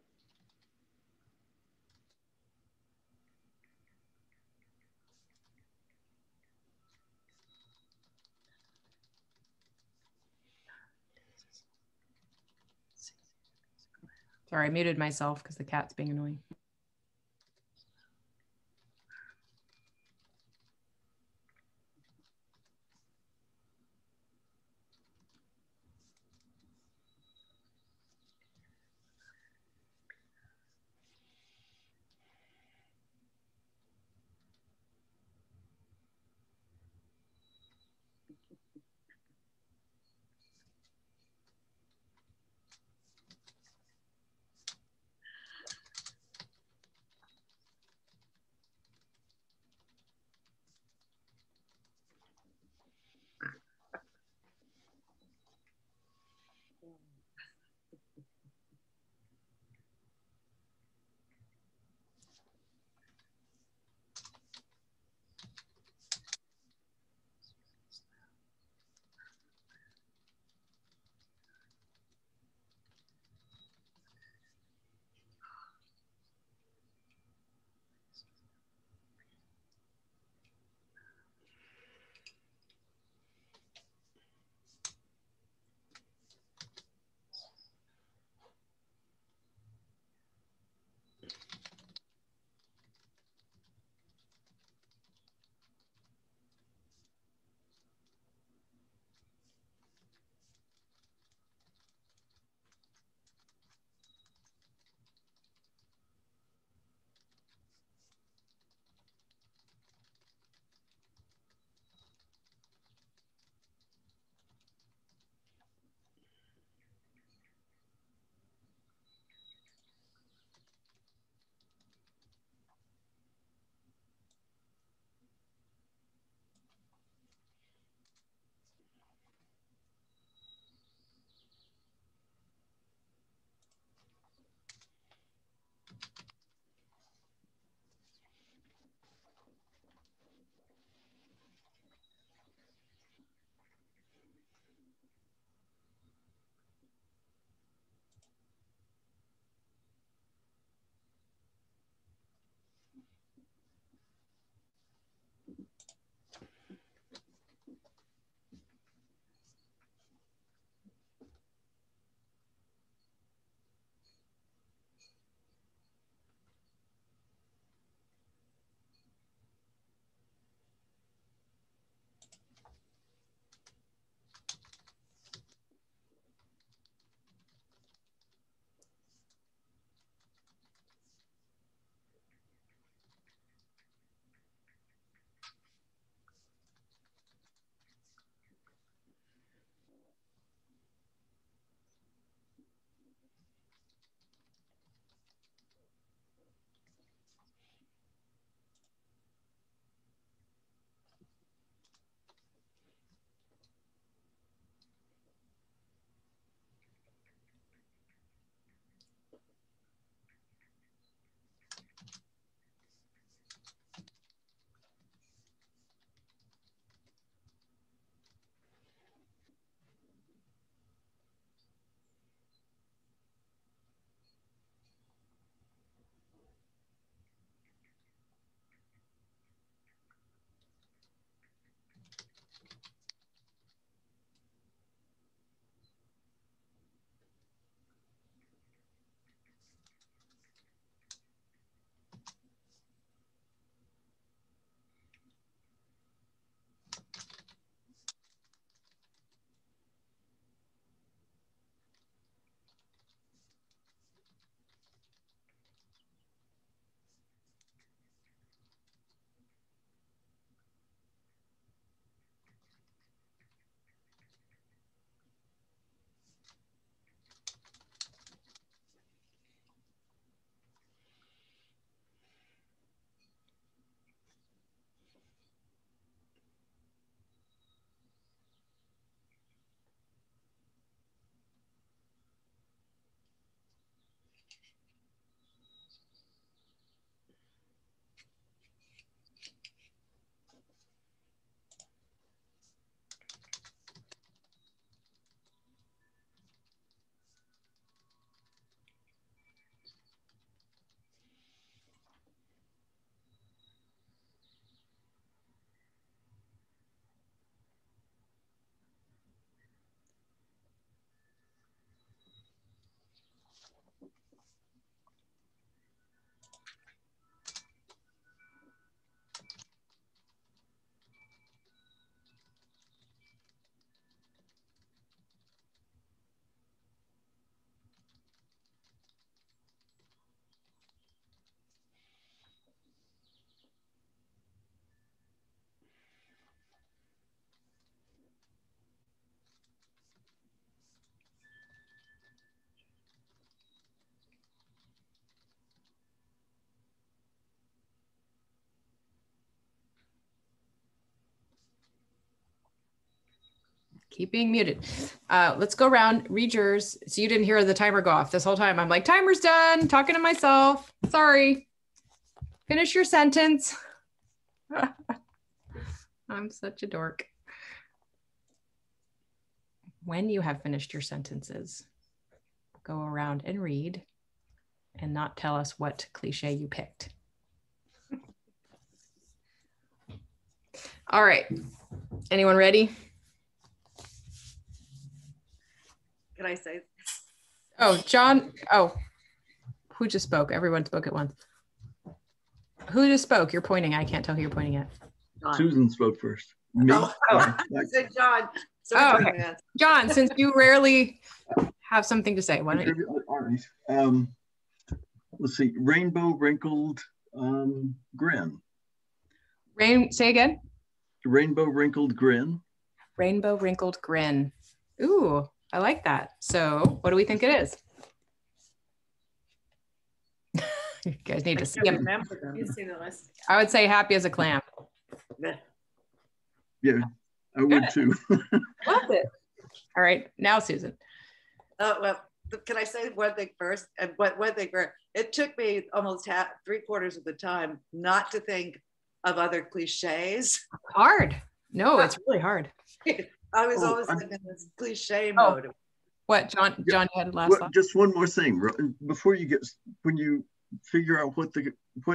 Sorry, I muted myself because the cat's being annoying. Keep being muted. Let's go around, read yours. So you didn't hear the timer go off this whole time. I'm like, timer's done, talking to myself. Sorry. Finish your sentence. I'm such a dork. When you have finished your sentences, go around and read and not tell us what cliche you picked. All right. Anyone ready? Can I say? Oh, John. Oh, who just spoke? Everyone spoke at once. Who just spoke? You're pointing. I can't tell who you're pointing at. John. Susan spoke first. Me? I said John. Oh, okay. John, since you rarely have something to say, why don't you? All right. Let's see. Rainbow wrinkled grin. Say again. Rainbow wrinkled grin. Rainbow wrinkled grin. Ooh, I like that. So what do we think it is? You guys need to see them. You see the list. I would say happy as a clam. Yeah, I would too. Love it. All right, now Susan. Well, can I say one thing first? And one thing first. It took me almost 3/4 of the time not to think of other cliches. Hard. No, it's really hard. I was always in this cliche mode. What, John? John, you had last thought? Just one more thing before you get, when you figure out what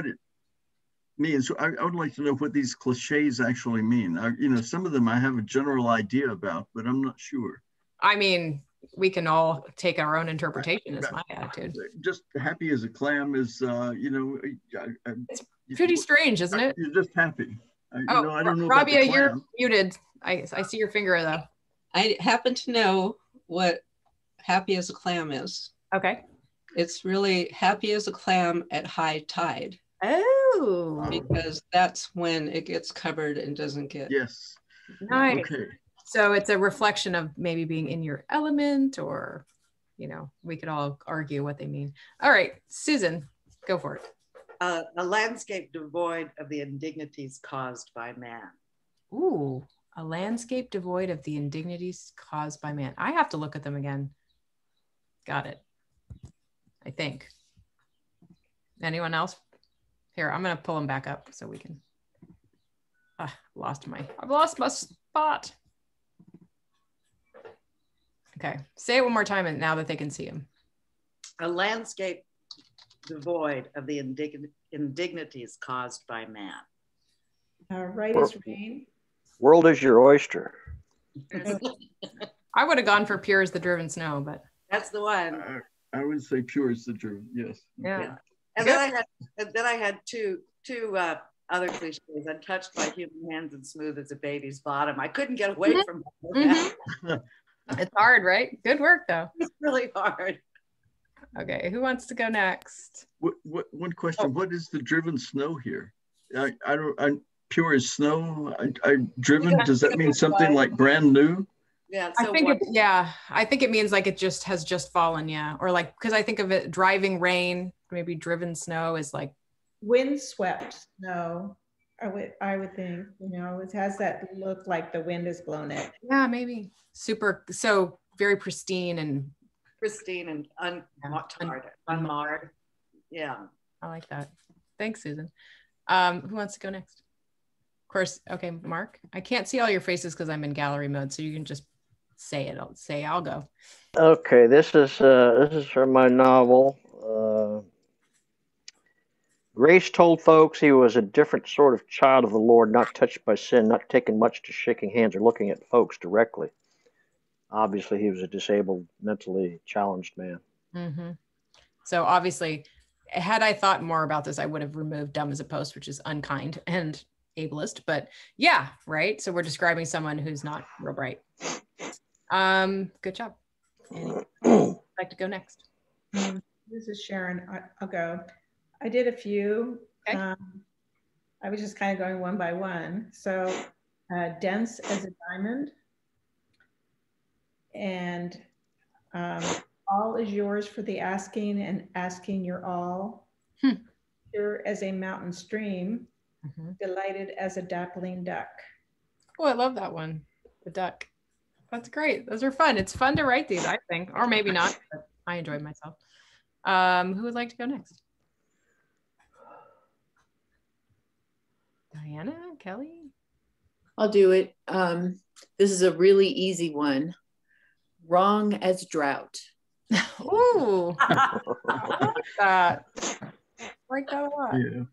it means. I would like to know what these cliches actually mean. Some of them I have a general idea about, but I'm not sure. I mean, we can all take our own interpretation. Is my attitude. Just happy as a clam is, it's pretty strange, isn't it? You're just happy. I don't know. Rabia, you're muted. I see your finger though. I happen to know what happy as a clam is. Okay. It's really happy as a clam at high tide. Oh. Because that's when it gets covered and doesn't get. Yes. Nice. Okay. So it's a reflection of maybe being in your element, or, we could all argue what they mean. All right, Susan, go for it. A landscape devoid of the indignities caused by man. Ooh, a landscape devoid of the indignities caused by man. I have to look at them again. Got it. I think. Anyone else? Here, I'm gonna pull them back up so we can. I've lost my spot. Okay, say it one more time, and now that they can see him. A landscape devoid of the indignities caused by man. Right as rain. World is your oyster. I would have gone for pure as the driven snow, but that's the one. I would say pure as the driven. Yes. Yeah. And then I had two other cliches. Untouched by human hands and smooth as a baby's bottom. I couldn't get away from that. It's hard, right? Good work though. It's really hard. Okay, who wants to go next? One question. What is the driven snow here? I'm pure as snow. Driven, does that mean something like brand new? Yeah. So I think it means like it has just fallen. Yeah. Or like, because I think of it driving rain, maybe driven snow is like windswept snow. I would think, it has that look like the wind has blown it. Yeah, maybe. So very pristine and unmarred. Yeah. I like that. Thanks, Susan. Who wants to go next? Of course. Okay, Mark. I can't see all your faces because I'm in gallery mode, so you can just say it. I'll go. Okay, this is from my novel. Grace told folks he was a different sort of child of the Lord, not touched by sin, not taken much to shaking hands or looking at folks directly. Obviously, he was a disabled, mentally challenged man. Mm-hmm. So obviously, had I thought more about this, I would have removed dumb as a post, which is unkind and ableist. But yeah, right. So we're describing someone who's not real bright. Good job. Annie, would like to go next? This is Sharon. I'll go. I did a few. Okay. I was just kind of going one by one. So dense as a diamond. And all is yours for the asking, and asking your all. Pure as a mountain stream. Delighted as a dappling duck. Oh, I love that one. The duck. That's great. Those are fun. It's fun to write these, I think, or maybe not, but I enjoyed myself. Who would like to go next? Diana, Kelly? I'll do it. This is a really easy one. Wrong as drought. Ooh, I like that. I like that a lot. Yeah.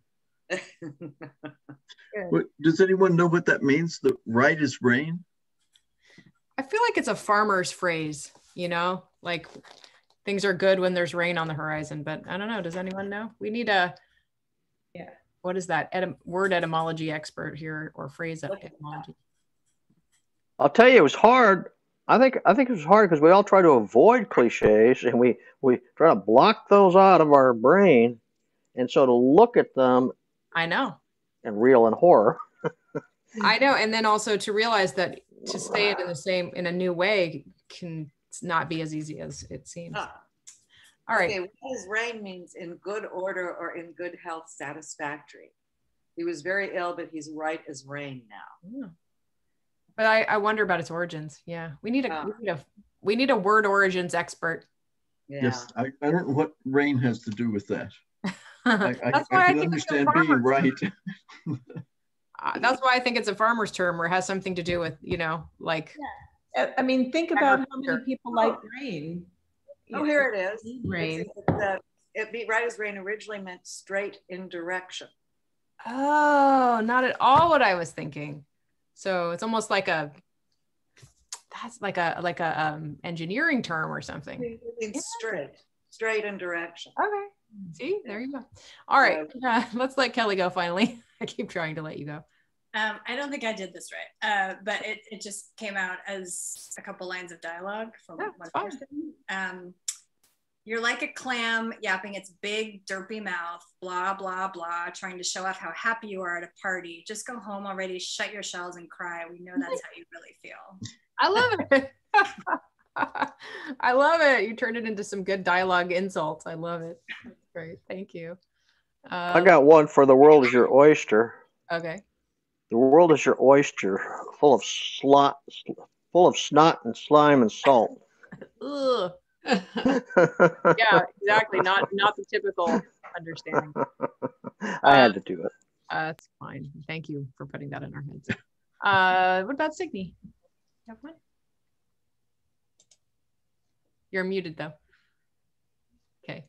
Good. What, does anyone know what that means? The right is rain? I feel like it's a farmer's phrase, you know, like things are good when there's rain on the horizon, but I don't know. Does anyone know? We need a, Yeah. What is that? Word etymology expert here, or phrase etymology. I'll tell you, it was hard. I think it was hard because we all try to avoid cliches, and we try to block those out of our brain, and so to look at them I know. and reel in horror. I know. And then also to realize that to say it in a new way can not be as easy as it seems. All right. Okay, what is rain means in good order or in good health, satisfactory. He was very ill, but he's right as rain now. Yeah. But I wonder about its origins. Yeah, we need a word origins expert. Yeah. Yes, I don't know what rain has to do with that. I I can understand being right. That's why I think it's a farmer's term, or has something to do with, you know, like. Yeah. I mean, think about how many people like rain. Oh, here it is. Rain. Right as rain originally meant straight in direction. Oh, not at all what I was thinking. So it's almost like that's like a engineering term or something. It means straight in direction. Okay. See, there you go. All right, let's let Kelly go finally. I keep trying to let you go. I don't think I did this right, but it just came out as a couple lines of dialogue from one person. You're like a clam yapping its big derpy mouth, blah, blah, blah, trying to show off how happy you are at a party. Just go home already, shut your shells and cry. We know that's how you really feel. I love it. I love it. You turned it into some good dialogue insults. I love it. That's great. Thank you. I got one for the world is your oyster. Okay. The world is your oyster, full of snot and slime and salt. Ugh. Yeah, exactly. Not the typical understanding. I had to do it. That's fine. Thank you for putting that in our heads. What about Signe? Have one? You're muted though. Okay.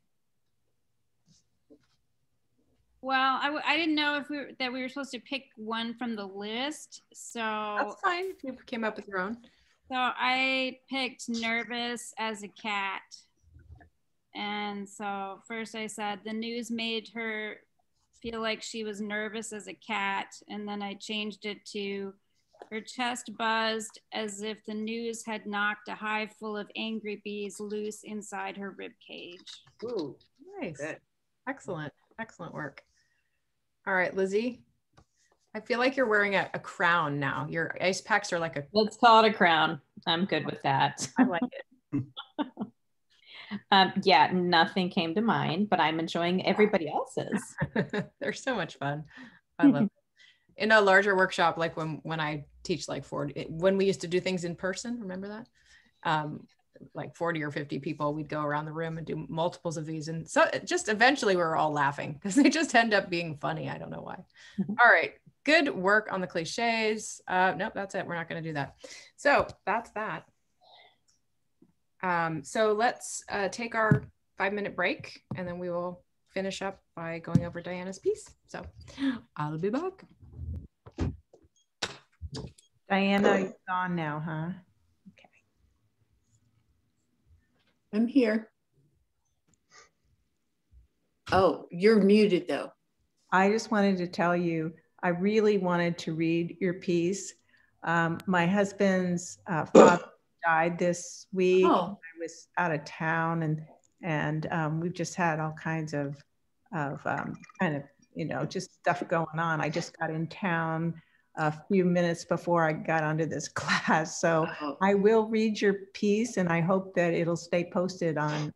Well, I didn't know if we were supposed to pick one from the list. So that's fine if you came up with your own. So I picked nervous as a cat. And so first I said the news made her feel like she was nervous as a cat. And then I changed it to her chest buzzed as if the news had knocked a hive full of angry bees loose inside her rib cage. Ooh, nice. Good. Excellent. Excellent work. All right, Lizzie. I feel like you're wearing a crown now. Your ice packs are like a... Let's call it a crown. I'm good with that. I like it. Yeah, nothing came to mind, but I'm enjoying everybody else's. They're so much fun. I love it. In a larger workshop, like when I teach like 40, when we used to do things in person, remember that? Like 40 or 50 people, we'd go around the room and do multiples of these. And so just eventually we were all laughing because they just end up being funny. I don't know why. All right. Good work on the cliches. Nope, that's it. We're not going to do that. So that's that. So let's take our 5-minute break and then we will finish up by going over Diana's piece. So I'll be back. Diana, you're gone now, huh? Okay. I'm here. Oh, you're muted though. I just wanted to tell you, I really wanted to read your piece. My husband's father died this week. Oh. I was out of town and we've just had all kinds of kind of, you know, just stuff going on. I just got in town a few minutes before I got onto this class. So I will read your piece and I hope that it'll stay posted on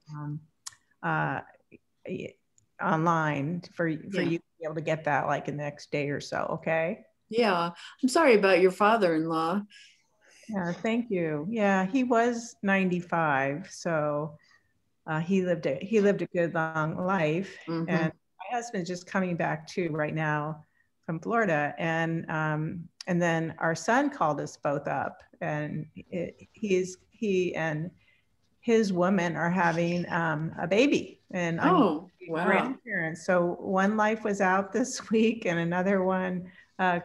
online for you to be able to get that like in the next day or so. Okay. Yeah. I'm sorry about your father-in-law. Yeah, thank you. Yeah, he was 95, so he lived a good long life. Mhm. And my husband's just coming back too right now from Florida, and then our son called us both up, and he and his woman are having a baby, and I'm Oh, wow. grandparents. So one life was out this week, and another one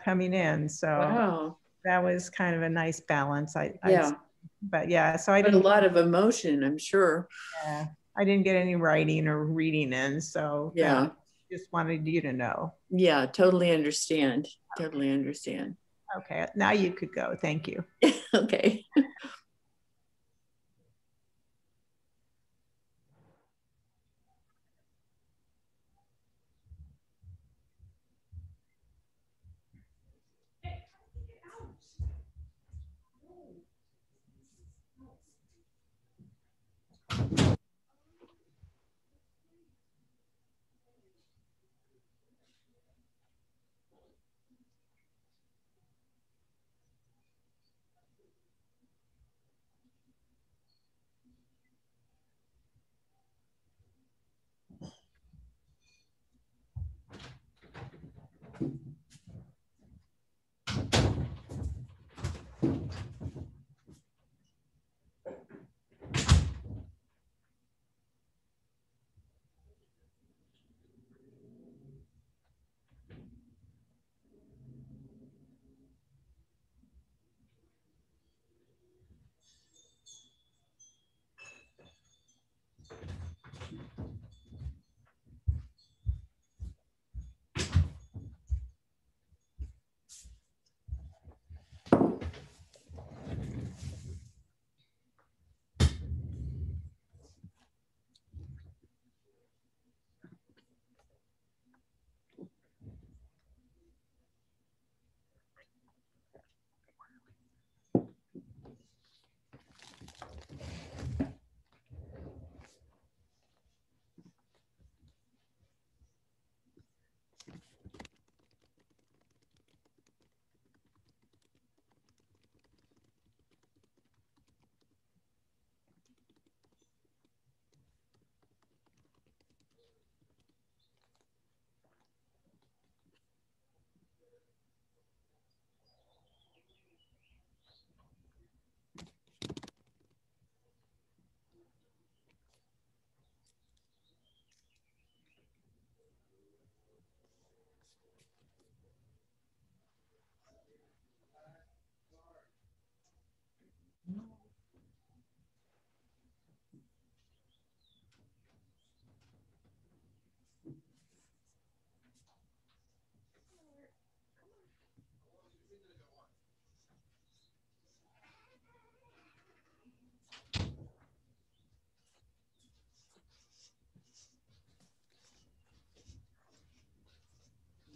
coming in. So Wow. that was kind of a nice balance. Yeah. But yeah, so I But a didn't. lot of emotion, I'm sure. Yeah, I didn't get any writing or reading in, so Yeah. just wanted you to know. Yeah, totally understand. Totally understand. Okay, now you could go. Thank you. Okay.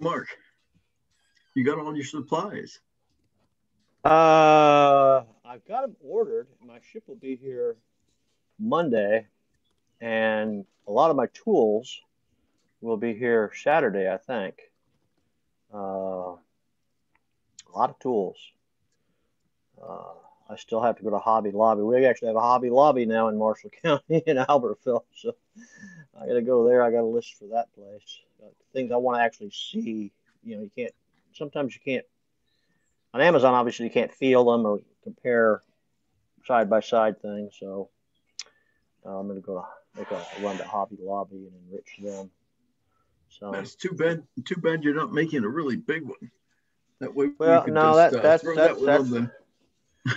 Mark, you got all your supplies. I've got them ordered. My ship will be here Monday, and a lot of my tools will be here Saturday, I think. A lot of tools. Uh, I still have to go to Hobby Lobby. We actually have a Hobby Lobby now in Marshall County in Albertville, so I got to go there. I got a list for that place. Things I want to actually see. You know, you can't. Sometimes you can't. On Amazon, obviously, you can't feel them or compare side by side things. So I'm going to go make a run to Hobby Lobby and enrich them. So That's too bad. Too bad you're not making a really big one. That way, well, we could no, just throw that one on the.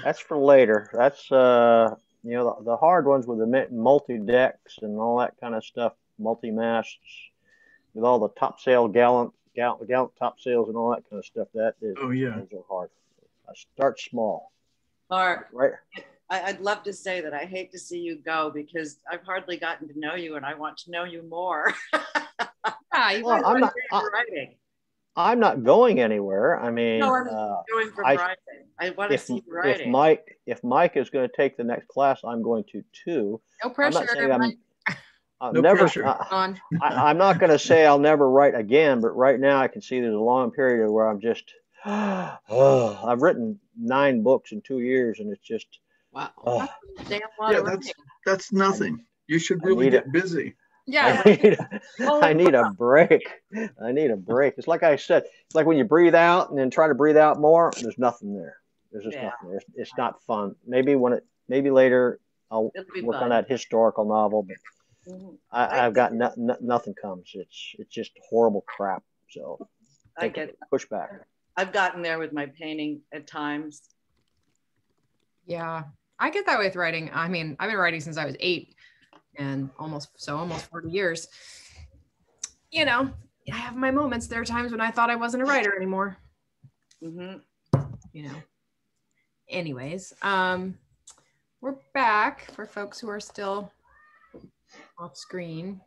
That's for later. That's you know, the hard ones with the multi decks and all that kind of stuff, multi masts with all the topsail gallant topsails and all that kind of stuff. That is, oh yeah, those are hard. I start small. Mark, right? I'd love to say that I hate to see you go because I've hardly gotten to know you and I want to know you more. Well, I'm not going anywhere. I mean, no, I'm going for writing. I want to see you writing. If Mike is going to take the next class, I'm going to too. No pressure. I'm not going to say I'll never write again, but right now I can see there's a long period where I'm just Oh, I've written 9 books in 2 years, and it's just, Wow. oh, Damn lot Yeah, of writing. that's nothing. You should I really need get busy. Yeah. I need a break. I need a break. It's like I said, it's like when you breathe out and then try to breathe out more, there's nothing there. There's just Yeah. nothing there. It's not fun. Maybe maybe later I'll It'll be work on fun. that historical novel, but Mhm. I've got nothing comes. It's just horrible crap. So I get push back. I've gotten there with my painting at times. Yeah, I get that with writing. I mean, I've been writing since I was 8 and almost 40 years. You know, I have my moments. There are times when I thought I wasn't a writer anymore. Hmm. You know. Anyways, we're back for folks who are still off screen.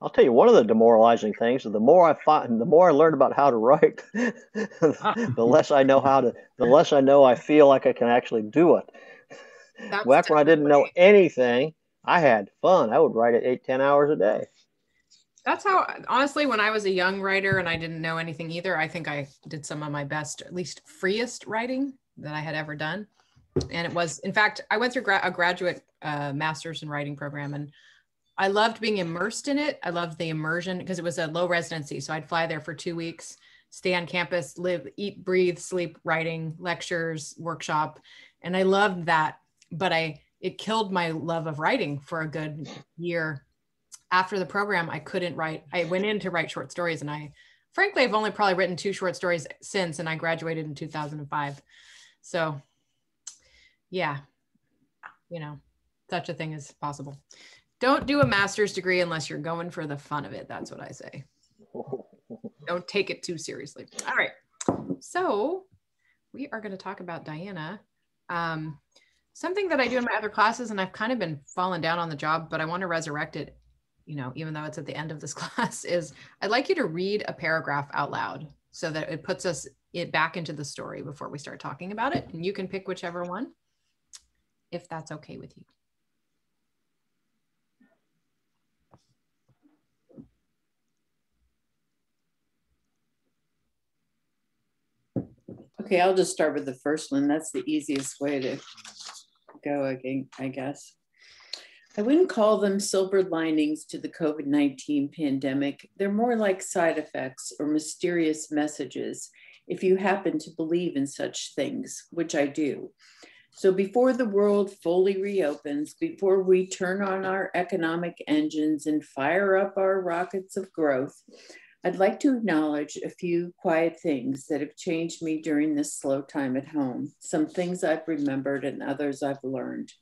I'll tell you one of the demoralizing things. The more I learn about how to write, the less I know I feel like I can actually do it. That's Back when I didn't know anything, I had fun. I would write it 8-10 hours a day. That's how, honestly, when I was a young writer and I didn't know anything either, I think I did some of my best, at least freest writing that I had ever done. And it was, in fact, I went through a graduate master's in writing program, and I loved being immersed in it. I loved the immersion because it was a low residency. So I'd fly there for 2 weeks, stay on campus, live, eat, breathe, sleep, writing, lectures, workshop. And I loved that, but it killed my love of writing for a good year. After the program, I couldn't write. I went in to write short stories, and frankly, I've only probably written 2 short stories since, and I graduated in 2005. So yeah, you know, such a thing is possible. Don't do a master's degree unless you're going for the fun of it. That's what I say. Don't take it too seriously. All right. So we are going to talk about Diana. Something that I do in my other classes, and I've kind of been falling down on the job, but I want to resurrect it, you know, even though it's at the end of this class, is I'd like you to read a paragraph out loud so that it puts us back into the story before we start talking about it. And you can pick whichever one, if that's okay with you. Okay, I'll just start with the first one. That's the easiest way to go, I guess. I wouldn't call them silver linings to the COVID-19 pandemic. They're more like side effects or mysterious messages, if you happen to believe in such things, which I do. So before the world fully reopens, before we turn on our economic engines and fire up our rockets of growth, I'd like to acknowledge a few quiet things that have changed me during this slow time at home, some things I've remembered and others I've learned.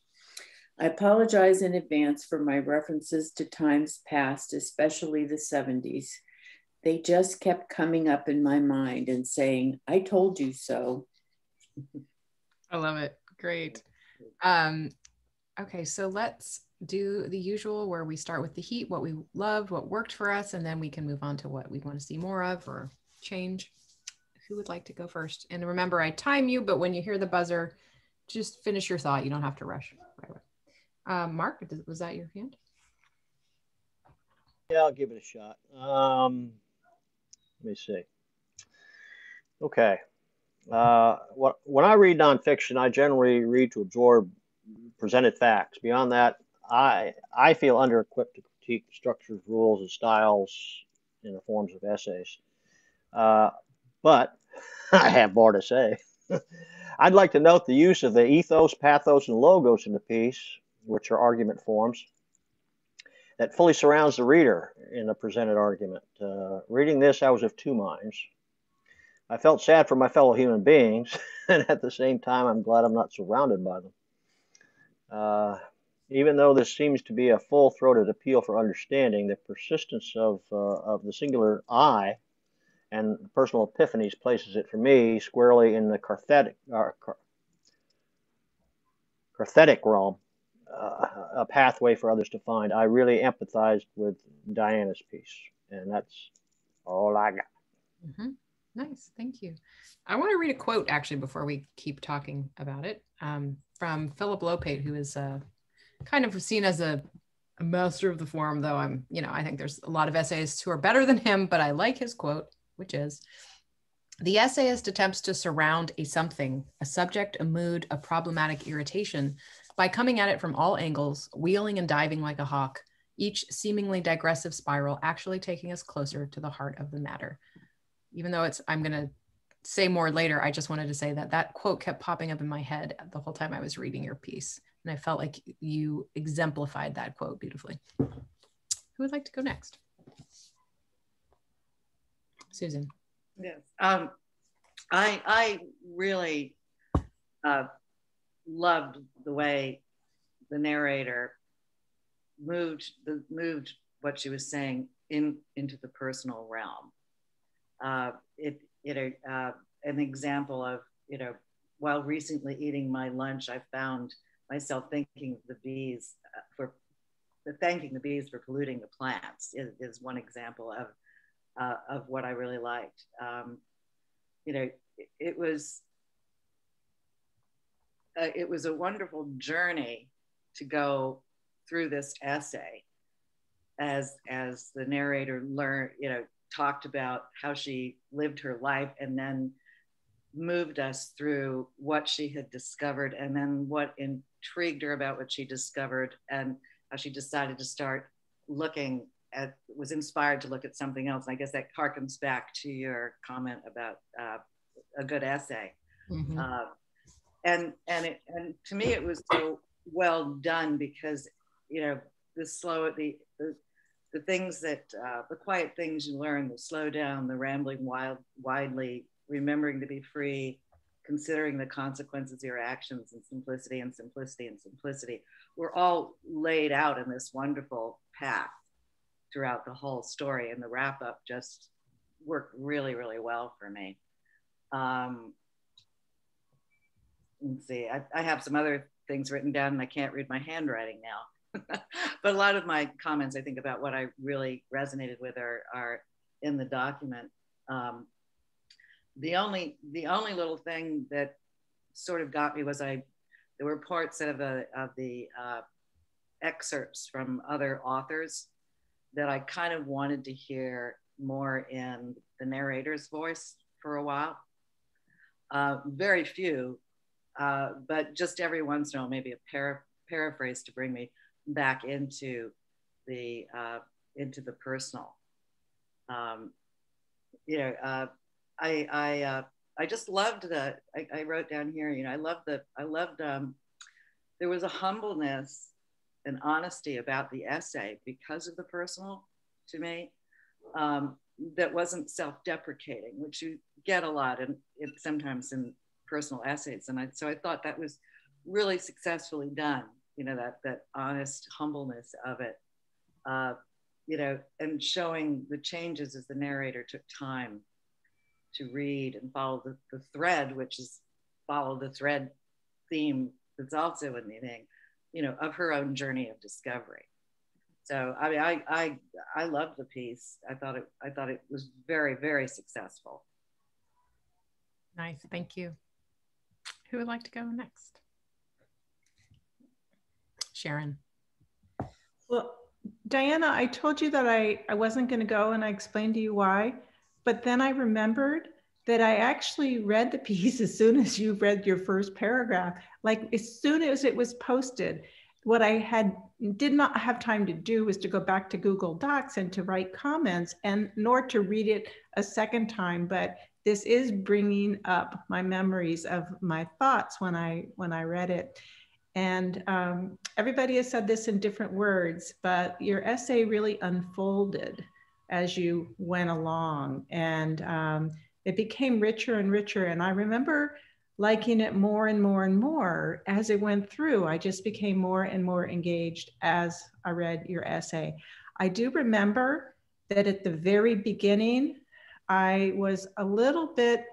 I apologize in advance for my references to times past, especially the 70s. They just kept coming up in my mind and saying, I told you so. I love it. Great. Okay, so let's do the usual where we start with the heat, what we loved, what worked for us, and then we can move on to what we want to see more of or change. Who would like to go first? And remember, I time you, but when you hear the buzzer, just finish your thought. You don't have to rush right away. Mark, was that your hand? Yeah, I'll give it a shot. Let me see. Okay. When I read nonfiction, I generally read to absorb presented facts. Beyond that, I feel under-equipped to critique the structures, rules, and styles in the forms of essays. But I have more to say. I'd like to note the use of the ethos, pathos, and logos in the piece, which are argument forms, that fully surrounds the reader in the presented argument. Reading this, I was of 2 minds. I felt sad for my fellow human beings, and at the same time, I'm glad I'm not surrounded by them. Even though this seems to be a full-throated appeal for understanding, the persistence of the singular I and personal epiphanies places it for me squarely in the carthetic realm, a pathway for others to find. I really empathized with Diana's piece, and that's all I got. Mm-hmm. Nice, thank you. I want to read a quote actually before we keep talking about it, from Philip Lopate, who is kind of seen as a master of the form, though I think there's a lot of essayists who are better than him, but I like his quote, which is, The essayist attempts to surround a something, a subject, a mood, a problematic irritation, by coming at it from all angles, wheeling and diving like a hawk, each seemingly digressive spiral actually taking us closer to the heart of the matter. Even though I'm going to say more later, I just wanted to say that that quote kept popping up in my head the whole time I was reading your piece. And I felt like you exemplified that quote beautifully. Who would like to go next? Susan. Yes. I really loved the way the narrator moved what she was saying into the personal realm. An example of, while recently eating my lunch, I found myself thanking the bees for polluting the plants is one example of what I really liked. It was a wonderful journey to go through this essay as the narrator talked about how she lived her life and then moved us through what she had discovered and then what intrigued her about what she discovered and how she decided to start was inspired to look at something else. And I guess that harkens back to your comment about a good essay. Mm-hmm. And to me, it was so well done because, the things that, the quiet things you learn, the slow down, the rambling widely, remembering to be free, considering the consequences of your actions, and simplicity, were all laid out in this wonderful path throughout the whole story. And the wrap up just worked really, really well for me. Let's see, I have some other things written down and I can't read my handwriting now. But a lot of my comments, I think, about what I really resonated with are in the document. The only little thing that sort of got me was there were parts of the excerpts from other authors that I kind of wanted to hear more in the narrator's voice for a while. Very few, but just every once in a while, maybe a paraphrase to bring me back into the personal. I just loved I wrote down here, I loved there was a humbleness and honesty about the essay because of the personal to me, that wasn't self-deprecating, which you get a lot sometimes in personal essays. And so I thought that was really successfully done, that honest humbleness of it, and showing the changes as the narrator took time to read and follow the thread, which is follow the thread theme that's also in the thing, of her own journey of discovery. So I mean, I loved the piece. I thought it was very, very successful. Nice, thank you. Who would like to go next? Sharon. Well, Diana, I told you that I wasn't going to go, and I explained to you why, but then I remembered that I actually read the piece as soon as you read your first paragraph. Like as soon as it was posted, what I did not have time to do was to go back to Google Docs and to write comments, and nor to read it a second time. But this is bringing up my memories of my thoughts when I read it. And everybody has said this in different words, but your essay really unfolded as you went along, and it became richer and richer. And I remember liking it more and more and more as it went through. I just became more and more engaged as I read your essay. I do remember that at the very beginning, I was a little bit,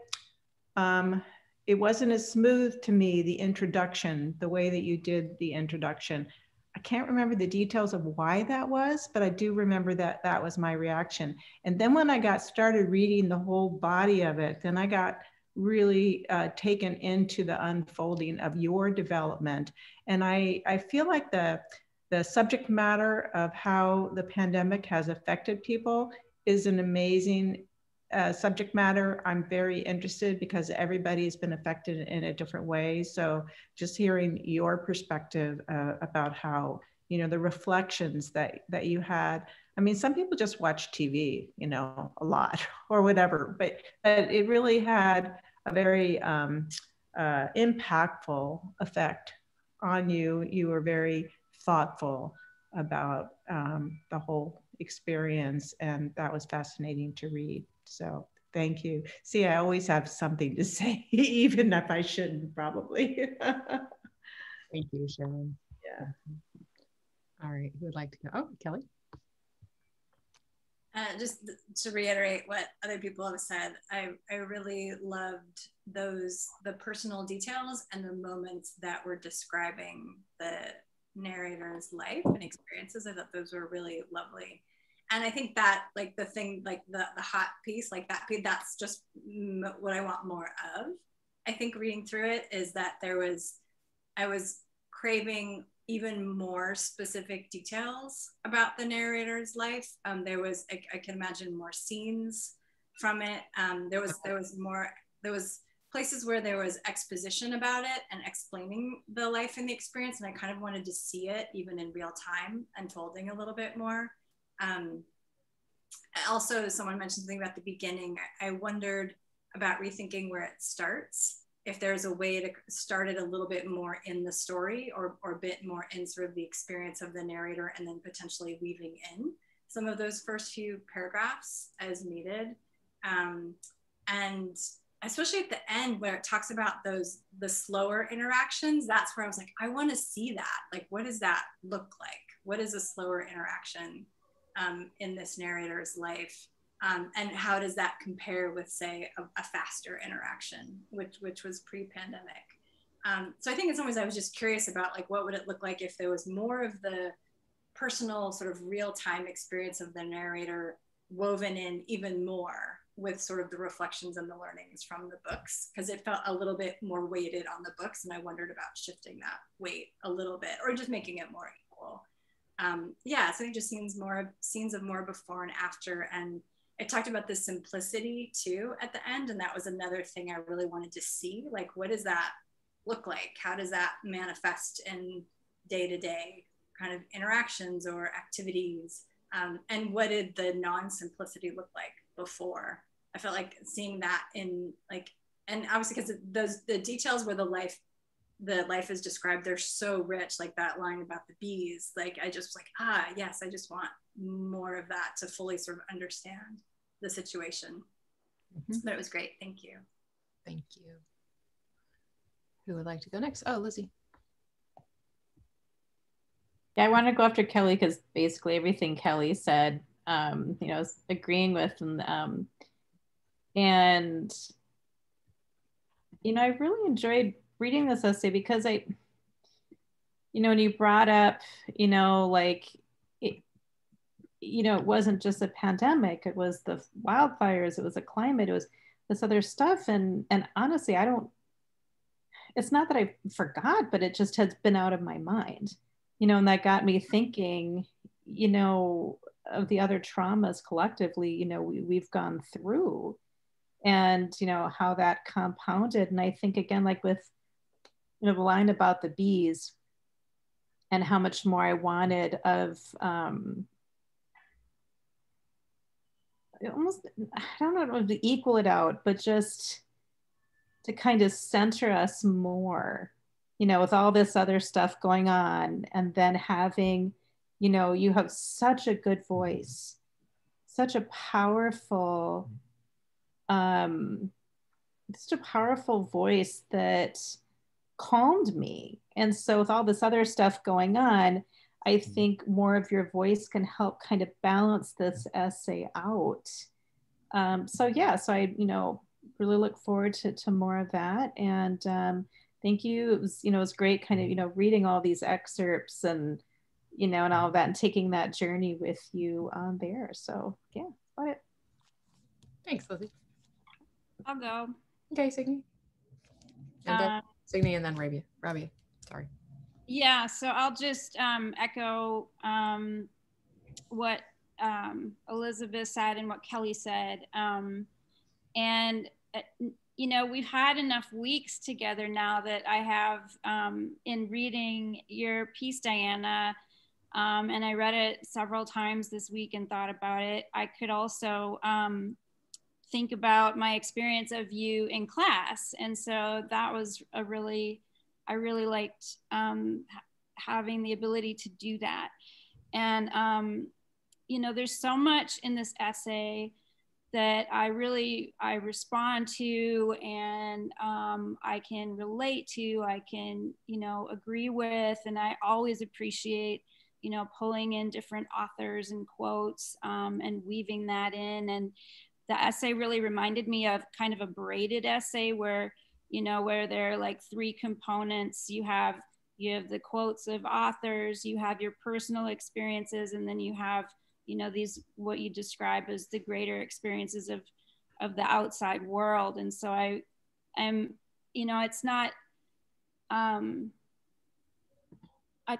it wasn't as smooth to me, the introduction, the way that you did the introduction. I can't remember the details of why that was, but I do remember that that was my reaction. And then when I got started reading the whole body of it, then I got really taken into the unfolding of your development. And I feel like the subject matter of how the pandemic has affected people is an amazing subject matter, I'm very interested because everybody's been affected in a different way. So just hearing your perspective about how, the reflections that you had. I mean, some people just watch TV, a lot or whatever, but it really had a very impactful effect on you. You were very thoughtful about the whole experience, and that was fascinating to read. So thank you. See, I always have something to say, even if I shouldn't, probably. Thank you, Sharon. Yeah. All right, who would like to go? Oh, Kelly. Just to reiterate what other people have said, I really loved the personal details and the moments that were describing the narrator's life and experiences. I thought those were really lovely. And I think that like the thing, like the hot piece, like that's just what I want more of. I think reading through it is that I was craving even more specific details about the narrator's life. There was, I can imagine more scenes from it. There was places where there was exposition about it and explaining the life and the experience. And I kind of wanted to see it even in real time, unfolding a little bit more. Also, someone mentioned something about the beginning. I wondered about rethinking where it starts. If there's a way to start it a little bit more in the story or a bit more in sort of the experience of the narrator, and then potentially weaving in some of those first few paragraphs as needed. And especially at the end where it talks about the slower interactions, that's where I was like, I want to see that. Like, what does that look like? What is a slower interaction in this narrator's life? And how does that compare with, say, a faster interaction, which was pre-pandemic? So I think in some ways I was just curious about like, what would it look like if there was more of the personal sort of real-time experience of the narrator woven in even more with sort of the reflections and the learnings from the books, because it felt a little bit more weighted on the books, and I wondered about shifting that weight a little bit or just making it more equal. Yeah, so I think just scenes of more before and after, and it talked about the simplicity too at the end, and that was another thing I really wanted to see. Like, what does that look like? How does that manifest in day-to-day kind of interactions or activities? And what did the non-simplicity look like before? I felt like seeing that in like, and obviously because the details where the life is described, they're so rich, like that line about the bees. Like, I just was like, yes, I just want more of that to fully sort of understand the situation. But it was great. Thank you. Thank you. Who would like to go next? Oh, Lizzie. Yeah, I want to go after Kelly because basically everything Kelly said, I was agreeing with, and I really enjoyed reading this essay because when you brought up, like, it wasn't just a pandemic, it was the wildfires, it was the climate, it was this other stuff. And honestly, it's not that I forgot, but it just has been out of my mind, and that got me thinking, of the other traumas collectively, we've gone through, and, how that compounded. And I think again, like with, the line about the bees and how much more I wanted of, almost, I don't know, to equal it out, but just to kind of center us more, with all this other stuff going on. And then having, you have such a good voice, such a powerful, voice that calmed me. And so with all this other stuff going on, I think more of your voice can help kind of balance this essay out. So I, really look forward to more of that. And thank you. It was great kind of, reading all these excerpts and, and all of that, and taking that journey with you there. So yeah, got it. Thanks, Lizzie. I'll go. Okay, Signe. And then Signe and then Rabia. Sorry. Yeah, so I'll just echo what Elizabeth said and what Kelly said. And, you know, we've had enough weeks together now that I have, in reading your piece, Diana, and I read it several times this week and thought about it. I could also think about my experience of you in class. And so that was I really liked having the ability to do that. And, you know, there's so much in this essay that I respond to, and I can relate to, I can, you know, agree with, and I always appreciate, you know, pulling in different authors and quotes and weaving that in. And the essay really reminded me of kind of a braided essay where, you know, where there are like three components. You have the quotes of authors, you have your personal experiences, and then you have, you know, these, what you describe as the greater experiences of the outside world. And so I'm, you know, it's not, I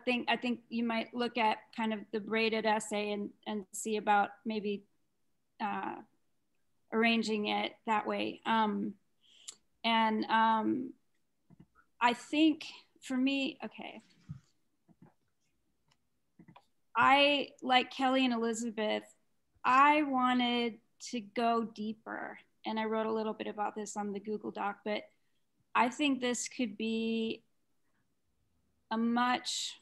think you might look at kind of the braided essay and see about maybe arranging it that way. I think for me, okay, I, like Kelly and Elizabeth, I wanted to go deeper. And I wrote a little bit about this on the Google Doc, but I think this could be a much,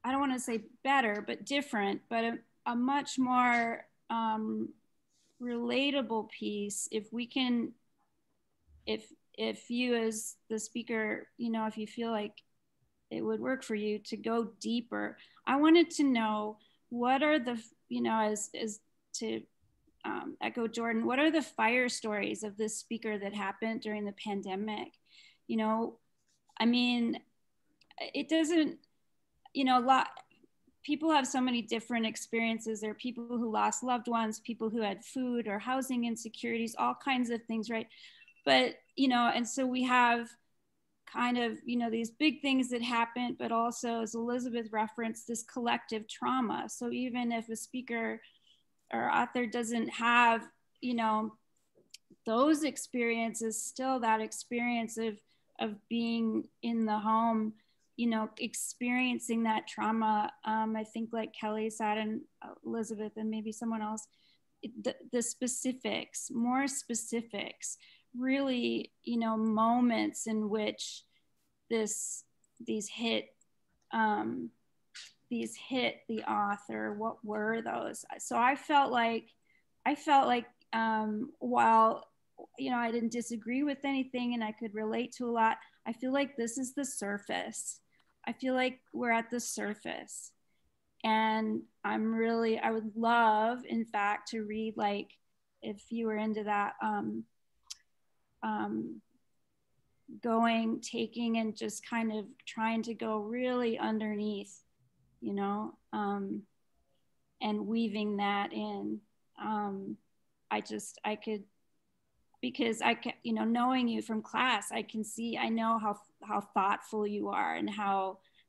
I don't want to say better, but different, but a much more relatable piece if we can, if you as the speaker, you know, if you feel like it would work for you to go deeper. I wanted to know what are the, you know, as to echo Jordan, what are the fire stories of this speaker that happened during the pandemic? You know, I mean, it doesn't, you know, people have so many different experiences. There are people who lost loved ones, people who had food or housing insecurities, all kinds of things, right? But, you know, and so we have kind of, you know, these big things that happen, but also, as Elizabeth referenced, this collective trauma. So even if a speaker or author doesn't have, you know, those experiences, still that experience of being in the home, you know, experiencing that trauma. I think like Kelly said, and Elizabeth and maybe someone else, the specifics, more specifics, really, you know, moments in which these hit the author. What were those? So I felt like while, you know, I didn't disagree with anything and I could relate to a lot, I feel like this is the surface. I feel like we're at the surface. And I would love, in fact, to read, like, if you were into that, taking and just kind of trying to go really underneath, you know, and weaving that in. Because I can, you know, knowing you from class, I know how thoughtful you are and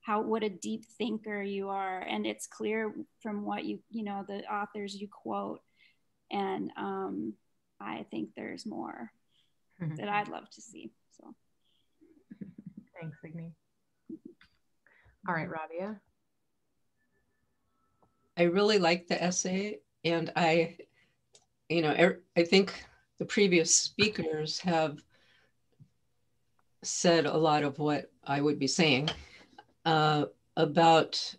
what a deep thinker you are. And it's clear from what you know, the authors you quote. And I think there's more that I'd love to see. So thanks, Signe. All right, Rabia. I really like the essay, and I think the previous speakers have said a lot of what I would be saying about,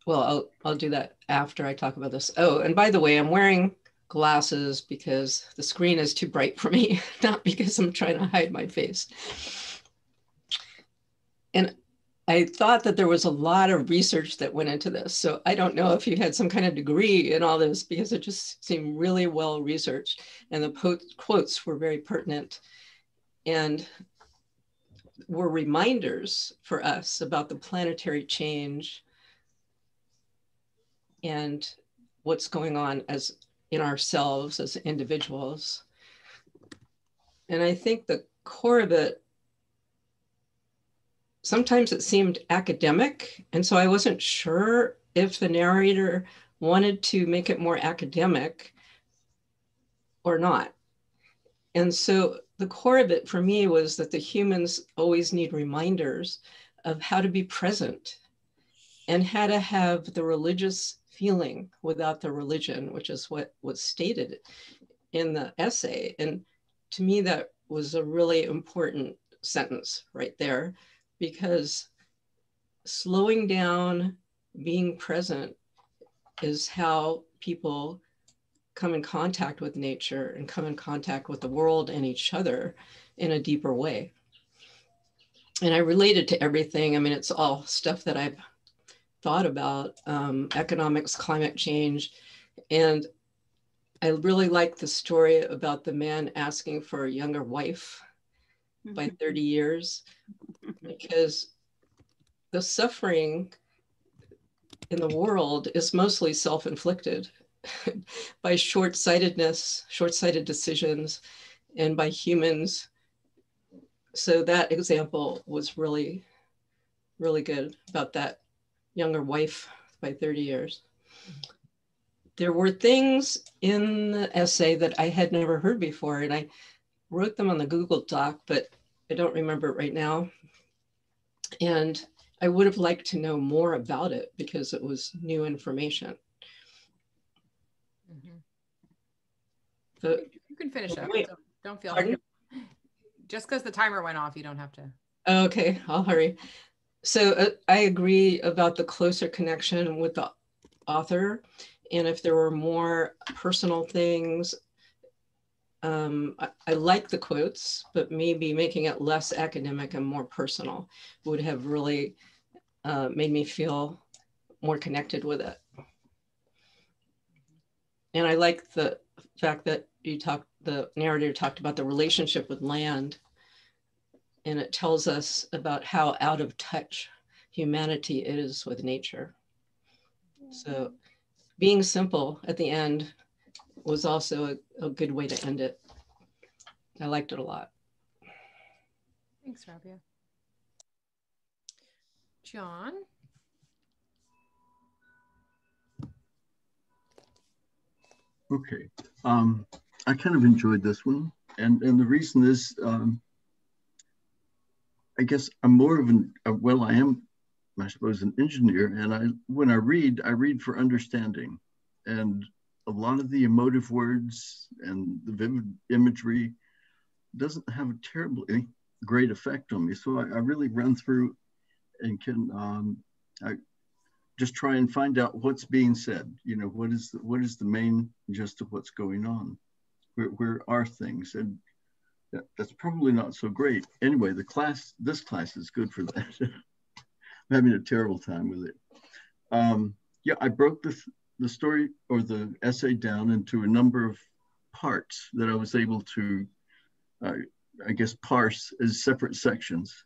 well, I'll do that after I talk about this. Oh, and by the way, I'm wearing glasses because the screen is too bright for me, not because I'm trying to hide my face. And I thought that there was a lot of research that went into this. So I don't know if you had some kind of degree in all this, because it just seemed really well researched. And the quotes were very pertinent and were reminders for us about the planetary change and what's going on in ourselves as individuals. And I think the core of it, sometimes it seemed academic. And so I wasn't sure if the narrator wanted to make it more academic or not. And so the core of it for me was that the humans always need reminders of how to be present and how to have the religious feeling without the religion, which is what was stated in the essay. And to me, that was a really important sentence right there, because slowing down, being present is how people come in contact with nature and come in contact with the world and each other in a deeper way. And I related to everything. I mean, it's all stuff that I've thought about, economics, climate change. And I really like the story about the man asking for a younger wife by 30 years, because the suffering in the world is mostly self-inflicted by short-sightedness, short-sighted decisions, and by humans. So that example was really, really good about that younger wife by 30 years. There were things in the essay that I had never heard before, and I wrote them on the Google Doc, but I don't remember it right now. And I would have liked to know more about it because it was new information. So you can finish up. So don't feel like just because the timer went off, you don't have to. Okay, I'll hurry. So I agree about the closer connection with the author. And if there were more personal things, I like the quotes, but maybe making it less academic and more personal would have really made me feel more connected with it. And I like the fact that the narrator talked about the relationship with land, and it tells us about how out of touch humanity is with nature. So being simple at the end was also a good way to end it. I liked it a lot. Thanks, Rabia. John? Okay, I kind of enjoyed this one, and the reason is, I guess I'm more of well, I am, I suppose, an engineer, and when I read for understanding, and a lot of the emotive words and the vivid imagery doesn't have a terribly great effect on me. So I really run through and can I just try and find out what's being said. You know, what is the main gist of what's going on? Where are things? And that's probably not so great. Anyway, this class is good for that. I'm having a terrible time with it. Yeah, I broke the story or the essay down into a number of parts that I was able to, I guess, parse as separate sections.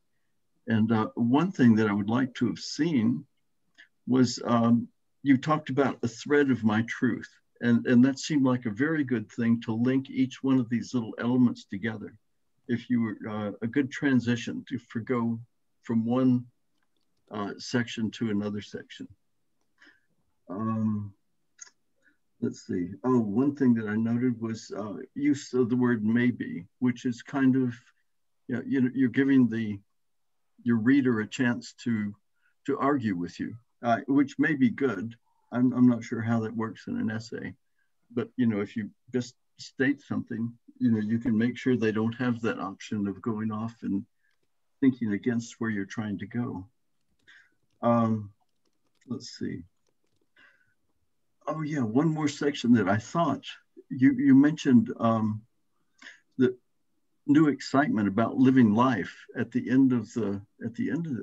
And one thing that I would like to have seen was you talked about a thread of my truth. And that seemed like a very good thing to link each one of these little elements together. If you were a good transition to go from one section to another section. Let's see. Oh, one thing that I noted was use of the word maybe, which is kind of, you're giving your reader a chance to argue with you, which may be good. I'm not sure how that works in an essay, but if you just state something, you can make sure they don't have that option of going off and thinking against where you're trying to go. Let's see. Oh yeah, one more section that I thought you mentioned the new excitement about living life at the end of the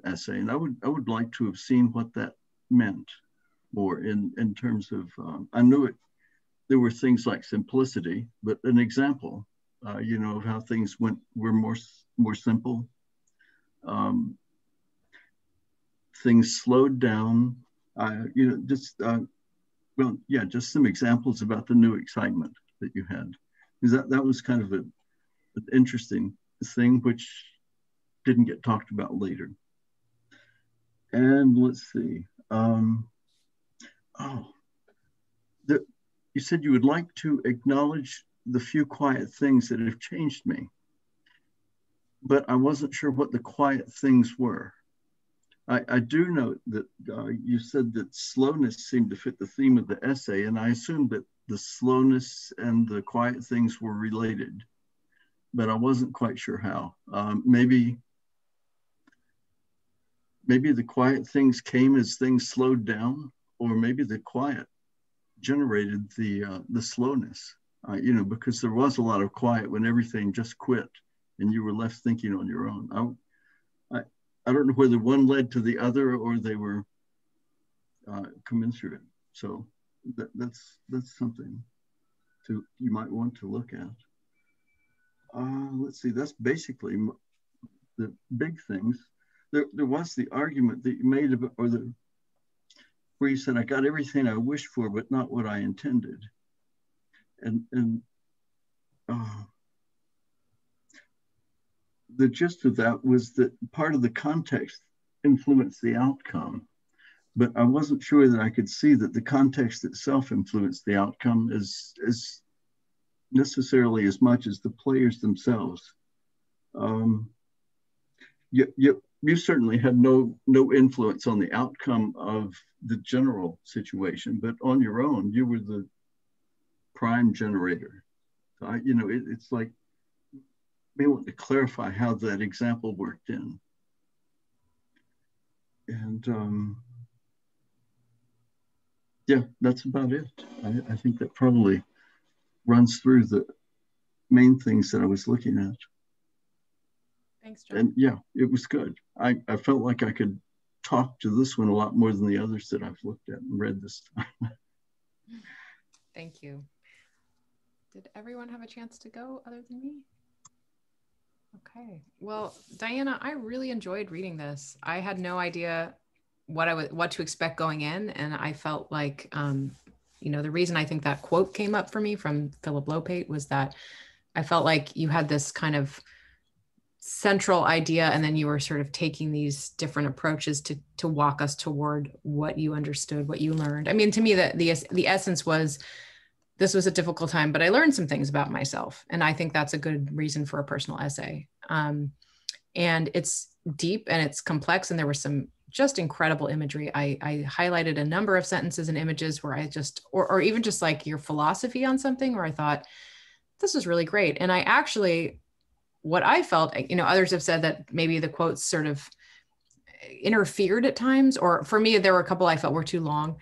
essay, and I would like to have seen what that meant more in terms of I knew there were things like simplicity, but an example of how things were more simple. Things slowed down. Well, yeah, just some examples about the new excitement that you had, because that was kind of an interesting thing which didn't get talked about later. And let's see. You said you would like to acknowledge the few quiet things that have changed me. But I wasn't sure what the quiet things were. I do note that you said that slowness seemed to fit the theme of the essay, and I assumed that the slowness and the quiet things were related, but I wasn't quite sure how. Maybe the quiet things came as things slowed down, or maybe the quiet generated the slowness, because there was a lot of quiet when everything just quit and you were left thinking on your own. I don't know whether one led to the other or they were commensurate. So that's something you might want to look at. Let's see, that's basically the big things. There was the argument that you made about, where you said, I got everything I wished for, but not what I intended. And the gist of that was that part of the context influenced the outcome, but I wasn't sure that I could see that the context itself influenced the outcome as necessarily as much as the players themselves. You certainly had no influence on the outcome of the general situation, but on your own, you were the prime generator. So it's like, may want to clarify how that example worked in. And yeah, that's about it. I think that probably runs through the main things that I was looking at. Thanks, John. And yeah, it was good. I felt like I could talk to this one a lot more than the others that I've looked at and read this time. Thank you. Did everyone have a chance to go other than me? Okay. Well, Diana, I really enjoyed reading this. I had no idea what to expect going in, and I felt like the reason I think that quote came up for me from Philip Lopate was that I felt like you had this kind of central idea, and then you were sort of taking these different approaches to walk us toward what you understood, what you learned. I mean, to me, the essence was, this was a difficult time, but I learned some things about myself. And I think that's a good reason for a personal essay. And it's deep and it's complex. And there was some just incredible imagery. I highlighted a number of sentences and images where I just, or even just like your philosophy on something where I thought, this is really great. And I actually, what I felt, others have said that maybe the quotes sort of interfered at times, or for me, there were a couple I felt were too long.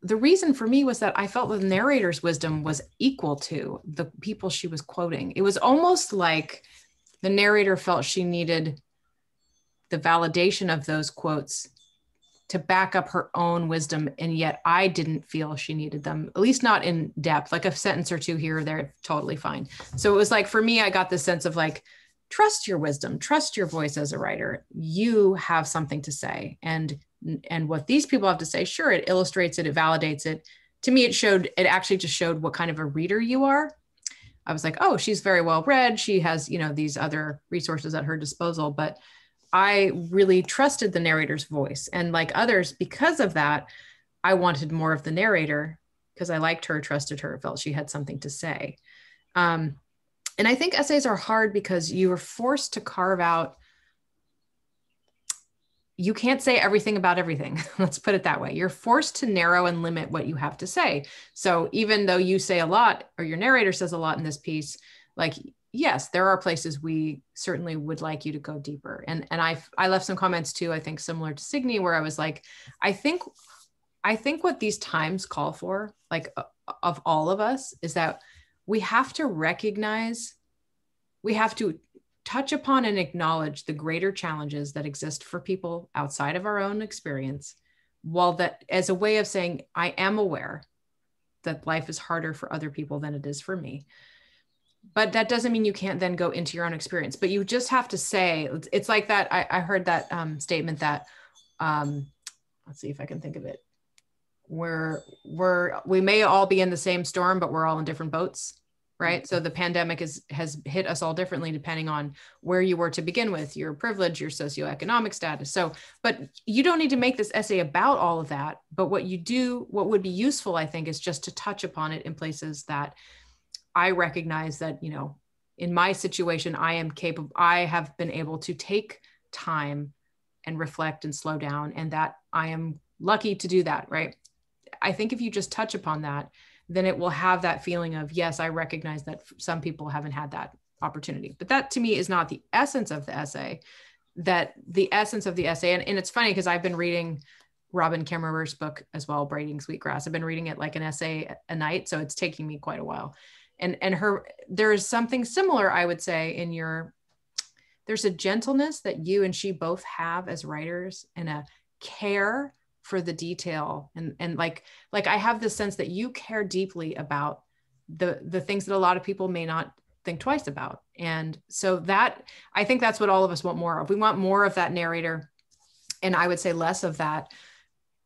The reason for me was that I felt the narrator's wisdom was equal to the people she was quoting. It was almost like the narrator felt she needed the validation of those quotes to back up her own wisdom. And yet I didn't feel she needed them, at least not in depth, like a sentence or two here or there, totally fine. So it was like, for me, I got this sense of like, trust your wisdom, trust your voice as a writer. You have something to say. And what these people have to say, sure, it illustrates it, it validates it. To me, it actually just showed what kind of a reader you are. I was like, oh, she's very well read. She has, these other resources at her disposal, but I really trusted the narrator's voice. And like others, because of that, I wanted more of the narrator because I liked her, trusted her, felt she had something to say. And I think essays are hard because you are forced to carve out, you can't say everything about everything. Let's put it that way. You're forced to narrow and limit what you have to say. So even though you say a lot, or your narrator says a lot in this piece, like, yes, there are places we certainly would like you to go deeper. And I left some comments too, I think similar to Signe, where I was like, I think what these times call for, like of all of us, is that we have to recognize, we have to touch upon and acknowledge the greater challenges that exist for people outside of our own experience, while that as a way of saying, I am aware that life is harder for other people than it is for me. But that doesn't mean you can't then go into your own experience, but you just have to say, it's like that. I heard that statement that, let's see if I can think of it, we may all be in the same storm, but we're all in different boats. Right. So the pandemic has hit us all differently depending on where you were to begin with, your privilege, your socioeconomic status. So, but you don't need to make this essay about all of that. But what would be useful, I think, is just to touch upon it in places that I recognize that, you know, in my situation, I have been able to take time and reflect and slow down, and that I am lucky to do that, right? I think if you just touch upon that, then it will have that feeling of, yes, I recognize that some people haven't had that opportunity. But that to me is not the essence of the essay. That the essence of the essay, and it's funny because I've been reading Robin Kimmerer's book as well, Braiding Sweetgrass. I've been reading it like an essay a night, so it's taking me quite a while. And there is something similar, I would say, in there's a gentleness that you and she both have as writers, and a care for the detail. And like I have this sense that you care deeply about the things that a lot of people may not think twice about. And so that, I think that's what all of us want more of. We want more of that narrator. And I would say less of that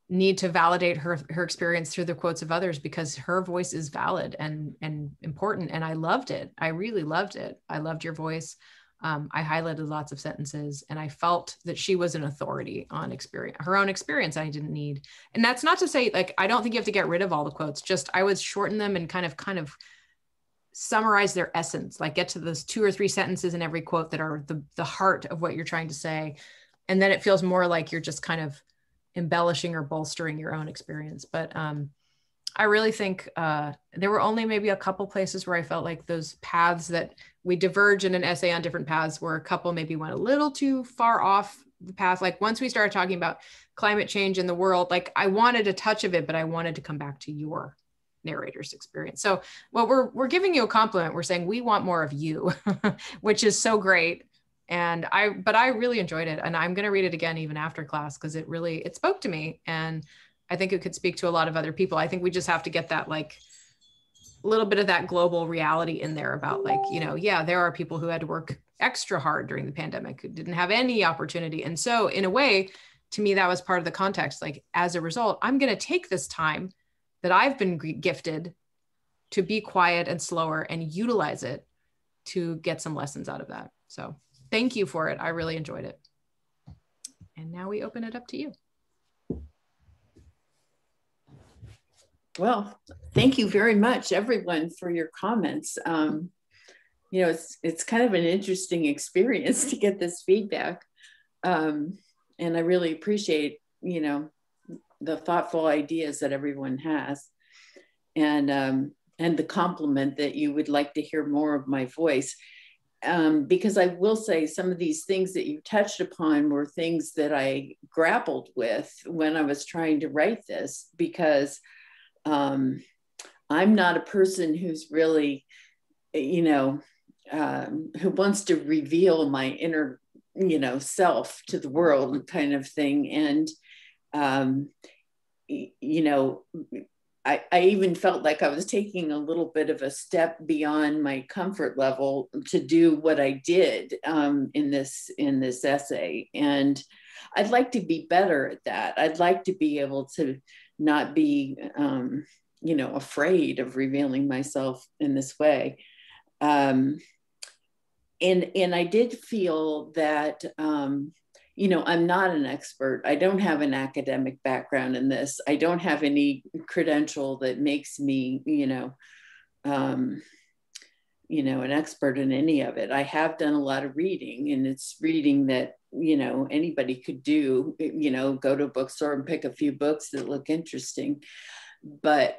need to validate her experience through the quotes of others, because her voice is valid and important. And I loved it. I really loved it. I loved your voice. I highlighted lots of sentences, and I felt that she was an authority on her own experience. I didn't need, and that's not to say, like, I don't think you have to get rid of all the quotes. Just, I would shorten them and kind of summarize their essence, like get to those 2 or 3 sentences in every quote that are the heart of what you're trying to say. And then it feels more like you're just kind of embellishing or bolstering your own experience. But I really think there were only maybe a couple places where I felt like those paths that we diverge in an essay on different paths, where a couple maybe went a little too far off the path. Like once we started talking about climate change in the world, like I wanted a touch of it, but I wanted to come back to your narrator's experience. So well, we're giving you a compliment. We're saying we want more of you, which is so great. And I really enjoyed it, and I'm going to read it again even after class, because it spoke to me, and I think it could speak to a lot of other people. I think we just have to get that, like, a little bit of that global reality in there about, like, you know, yeah, there are people who had to work extra hard during the pandemic, who didn't have any opportunity. And so in a way, to me, that was part of the context. Like, as a result, I'm going to take this time that I've been gifted to be quiet and slower and utilize it to get some lessons out of that. So thank you for it. I really enjoyed it. And now we open it up to you. Well, thank you very much, everyone, for your comments. You know, it's kind of an interesting experience to get this feedback. And I really appreciate, you know, the thoughtful ideas that everyone has. And the compliment that you would like to hear more of my voice. Because I will say some of these things that you touched upon were things that I grappled with when I was trying to write this, because I'm not a person who's really, you know, who wants to reveal my inner, you know, self to the world kind of thing. And, you know, I even felt like I was taking a little bit of a step beyond my comfort level to do what I did in this essay. And I'd like to be better at that. I'd like to be able to not be, you know, afraid of revealing myself in this way. And I did feel that, you know, I'm not an expert. I don't have an academic background in this. I don't have any credential that makes me, you know, an expert in any of it. I have done a lot of reading, and it's reading that, you know, anybody could do, you know, go to a bookstore and pick a few books that look interesting. But,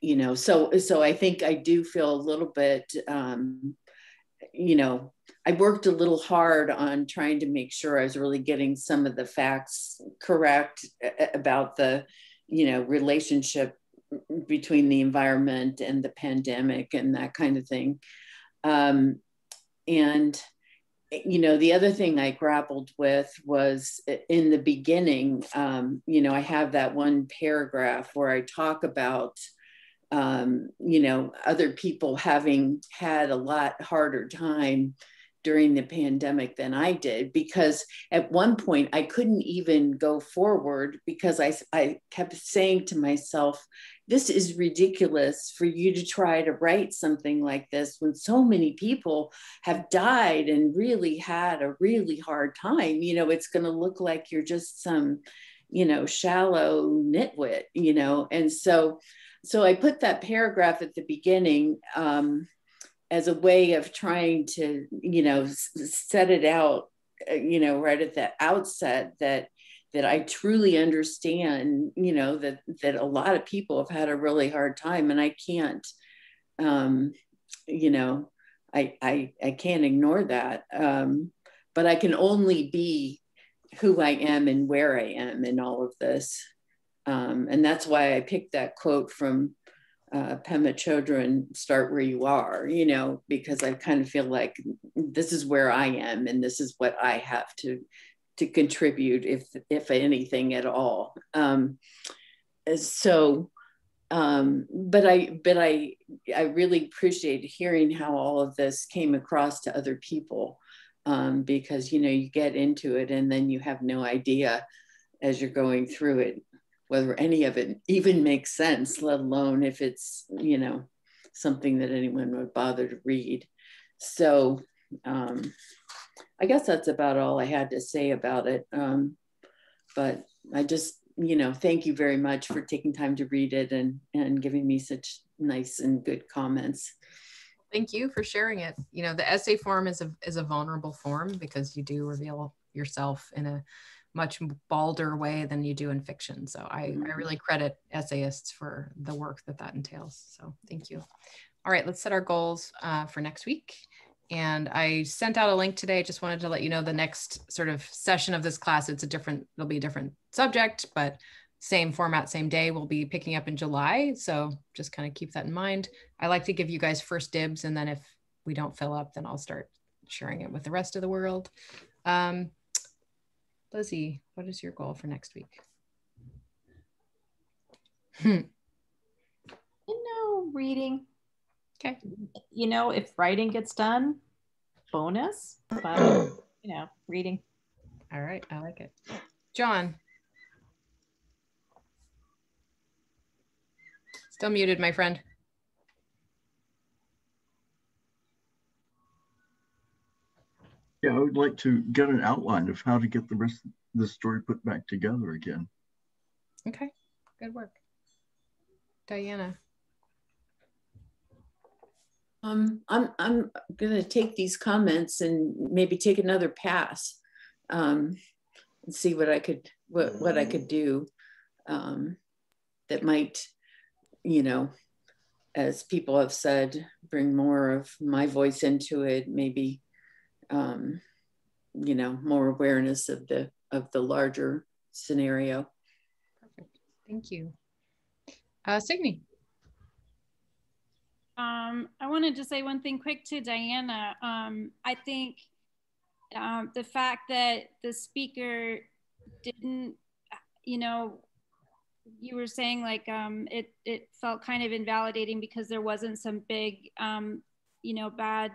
you know, so I think I do feel a little bit, you know, I worked a little hard on trying to make sure I was really getting some of the facts correct about the, you know, relationship between the environment and the pandemic and that kind of thing. And, you know, the other thing I grappled with was in the beginning, you know, I have that one paragraph where I talk about, you know, other people having had a lot harder time during the pandemic than I did, because at one point I couldn't even go forward because I kept saying to myself, this is ridiculous for you to try to write something like this when so many people have died and really had a really hard time. You know, it's going to look like you're just some, you know, shallow nitwit, you know. And so so I put that paragraph at the beginning as a way of trying to, set it out, right at the outset that I truly understand, that a lot of people have had a really hard time, and I can't, I can't ignore that. But I can only be who I am and where I am in all of this. And that's why I picked that quote from Pema Chodron, "Start where you are," because I kind of feel like this is where I am, and this is what I have to contribute, if anything at all. But I really appreciate hearing how all of this came across to other people, because you get into it and then you have no idea as you're going through it whether any of it even makes sense, let alone if it's something that anyone would bother to read. So I guess that's about all I had to say about it. But I just thank you very much for taking time to read it and giving me such nice and good comments. Thank you for sharing it. The essay form is a vulnerable form because you do reveal yourself in a much balder way than you do in fiction. So I really credit essayists for the work that entails. So thank you. All right, let's set our goals for next week. And I sent out a link today. I just wanted to let you know the next sort of session of this class, it'll be a different subject, but same format, same day. We'll be picking up in July. So just kind of keep that in mind. I like to give you guys first dibs. And then if we don't fill up, then I'll start sharing it with the rest of the world. Lizzie, what is your goal for next week? Reading. Okay. If writing gets done, bonus, but reading. All right, I like it. John. Still muted, my friend. Yeah, I would like to get an outline of how to get the rest of the story put back together again. Okay, good work. Diana. I'm gonna take these comments and maybe take another pass, and see what I could do that might, as people have said, bring more of my voice into it, maybe more awareness of the larger scenario. Perfect. Thank you. Signe. I wanted to say one thing quick to Diana. I think the fact that the speaker didn't, you were saying like it felt kind of invalidating because there wasn't some big, bad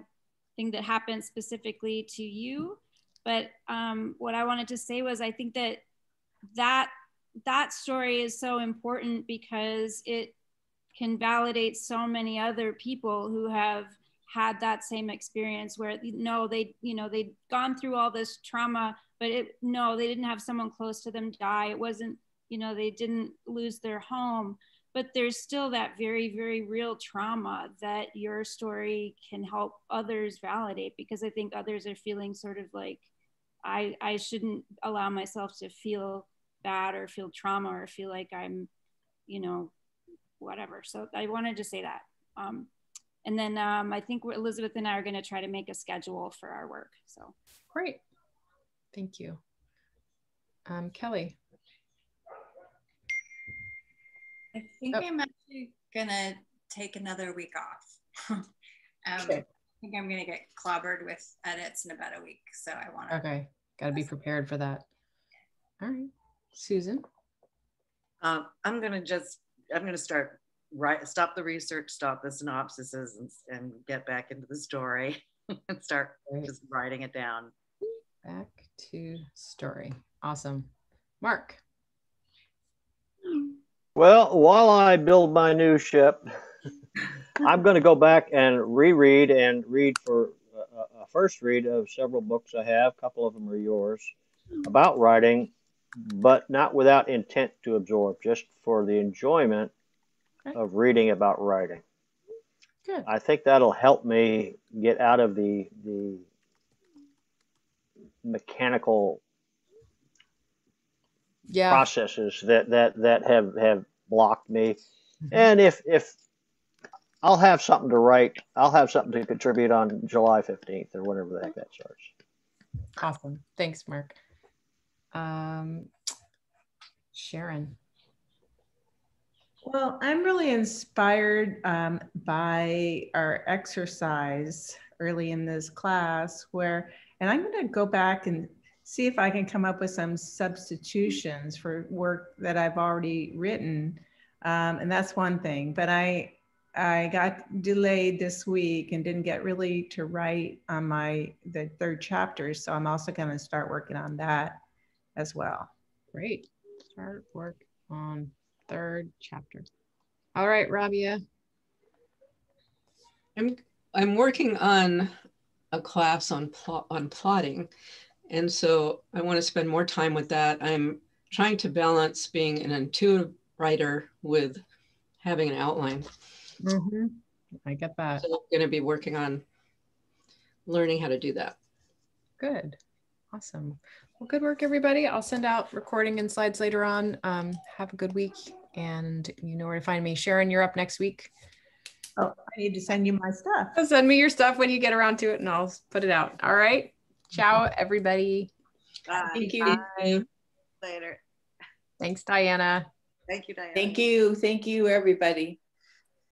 thing that happened specifically to you. But what I wanted to say was I think that story is so important because it can validate so many other people who have had that same experience where they'd gone through all this trauma, but they didn't have someone close to them die. It wasn't, they didn't lose their home, but there's still that very, very real trauma that your story can help others validate, because I think others are feeling sort of like, I shouldn't allow myself to feel bad or feel trauma or feel like I'm, whatever. So I wanted to say that. And then I think Elizabeth and I are going to try to make a schedule for our work. So great. Thank you. Kelly. I think I'm actually going to take another week off. Okay. I think I'm going to get clobbered with edits in about a week. So I want to. Okay. Got to be prepared for that. All right. Susan. I'm going to stop the research, stop the synopsises, and get back into the story and start just writing it down. Back to story. Awesome. Mark. Well, while I build my new ship, I'm going to go back and reread and read for a first read of several books I have. A couple of them are yours about writing, but not without intent to absorb, just for the enjoyment of reading about writing. Good. I think that'll help me get out of the mechanical processes that have blocked me. And if I'll have something to write, I'll have something to contribute on July 15th or whenever the heck that starts. Awesome. Thanks, Mark. Sharon. Well, I'm really inspired by our exercise early in this class and I'm going to go back and see if I can come up with some substitutions for work that I've already written. And that's one thing, but I got delayed this week and didn't get really to write on the third chapter. So I'm also going to start working on that as well. Great. Start work on third chapter. All right, Rabia. I'm working on a class on plotting, and so I want to spend more time with that. I'm trying to balance being an intuitive writer with having an outline. Mm-hmm. I get that. So I'm going to be working on learning how to do that. Good. Awesome. Well, good work, everybody. I'll send out recording and slides later on. Have a good week, and you know where to find me. Sharon, you're up next week. Oh, I need to send you my stuff. Send me your stuff when you get around to it, and I'll put it out. All right. Ciao, everybody. Bye. Thank you. Bye. Later. Thanks, Diana. Thank you, Diana. Thank you. Thank you, everybody.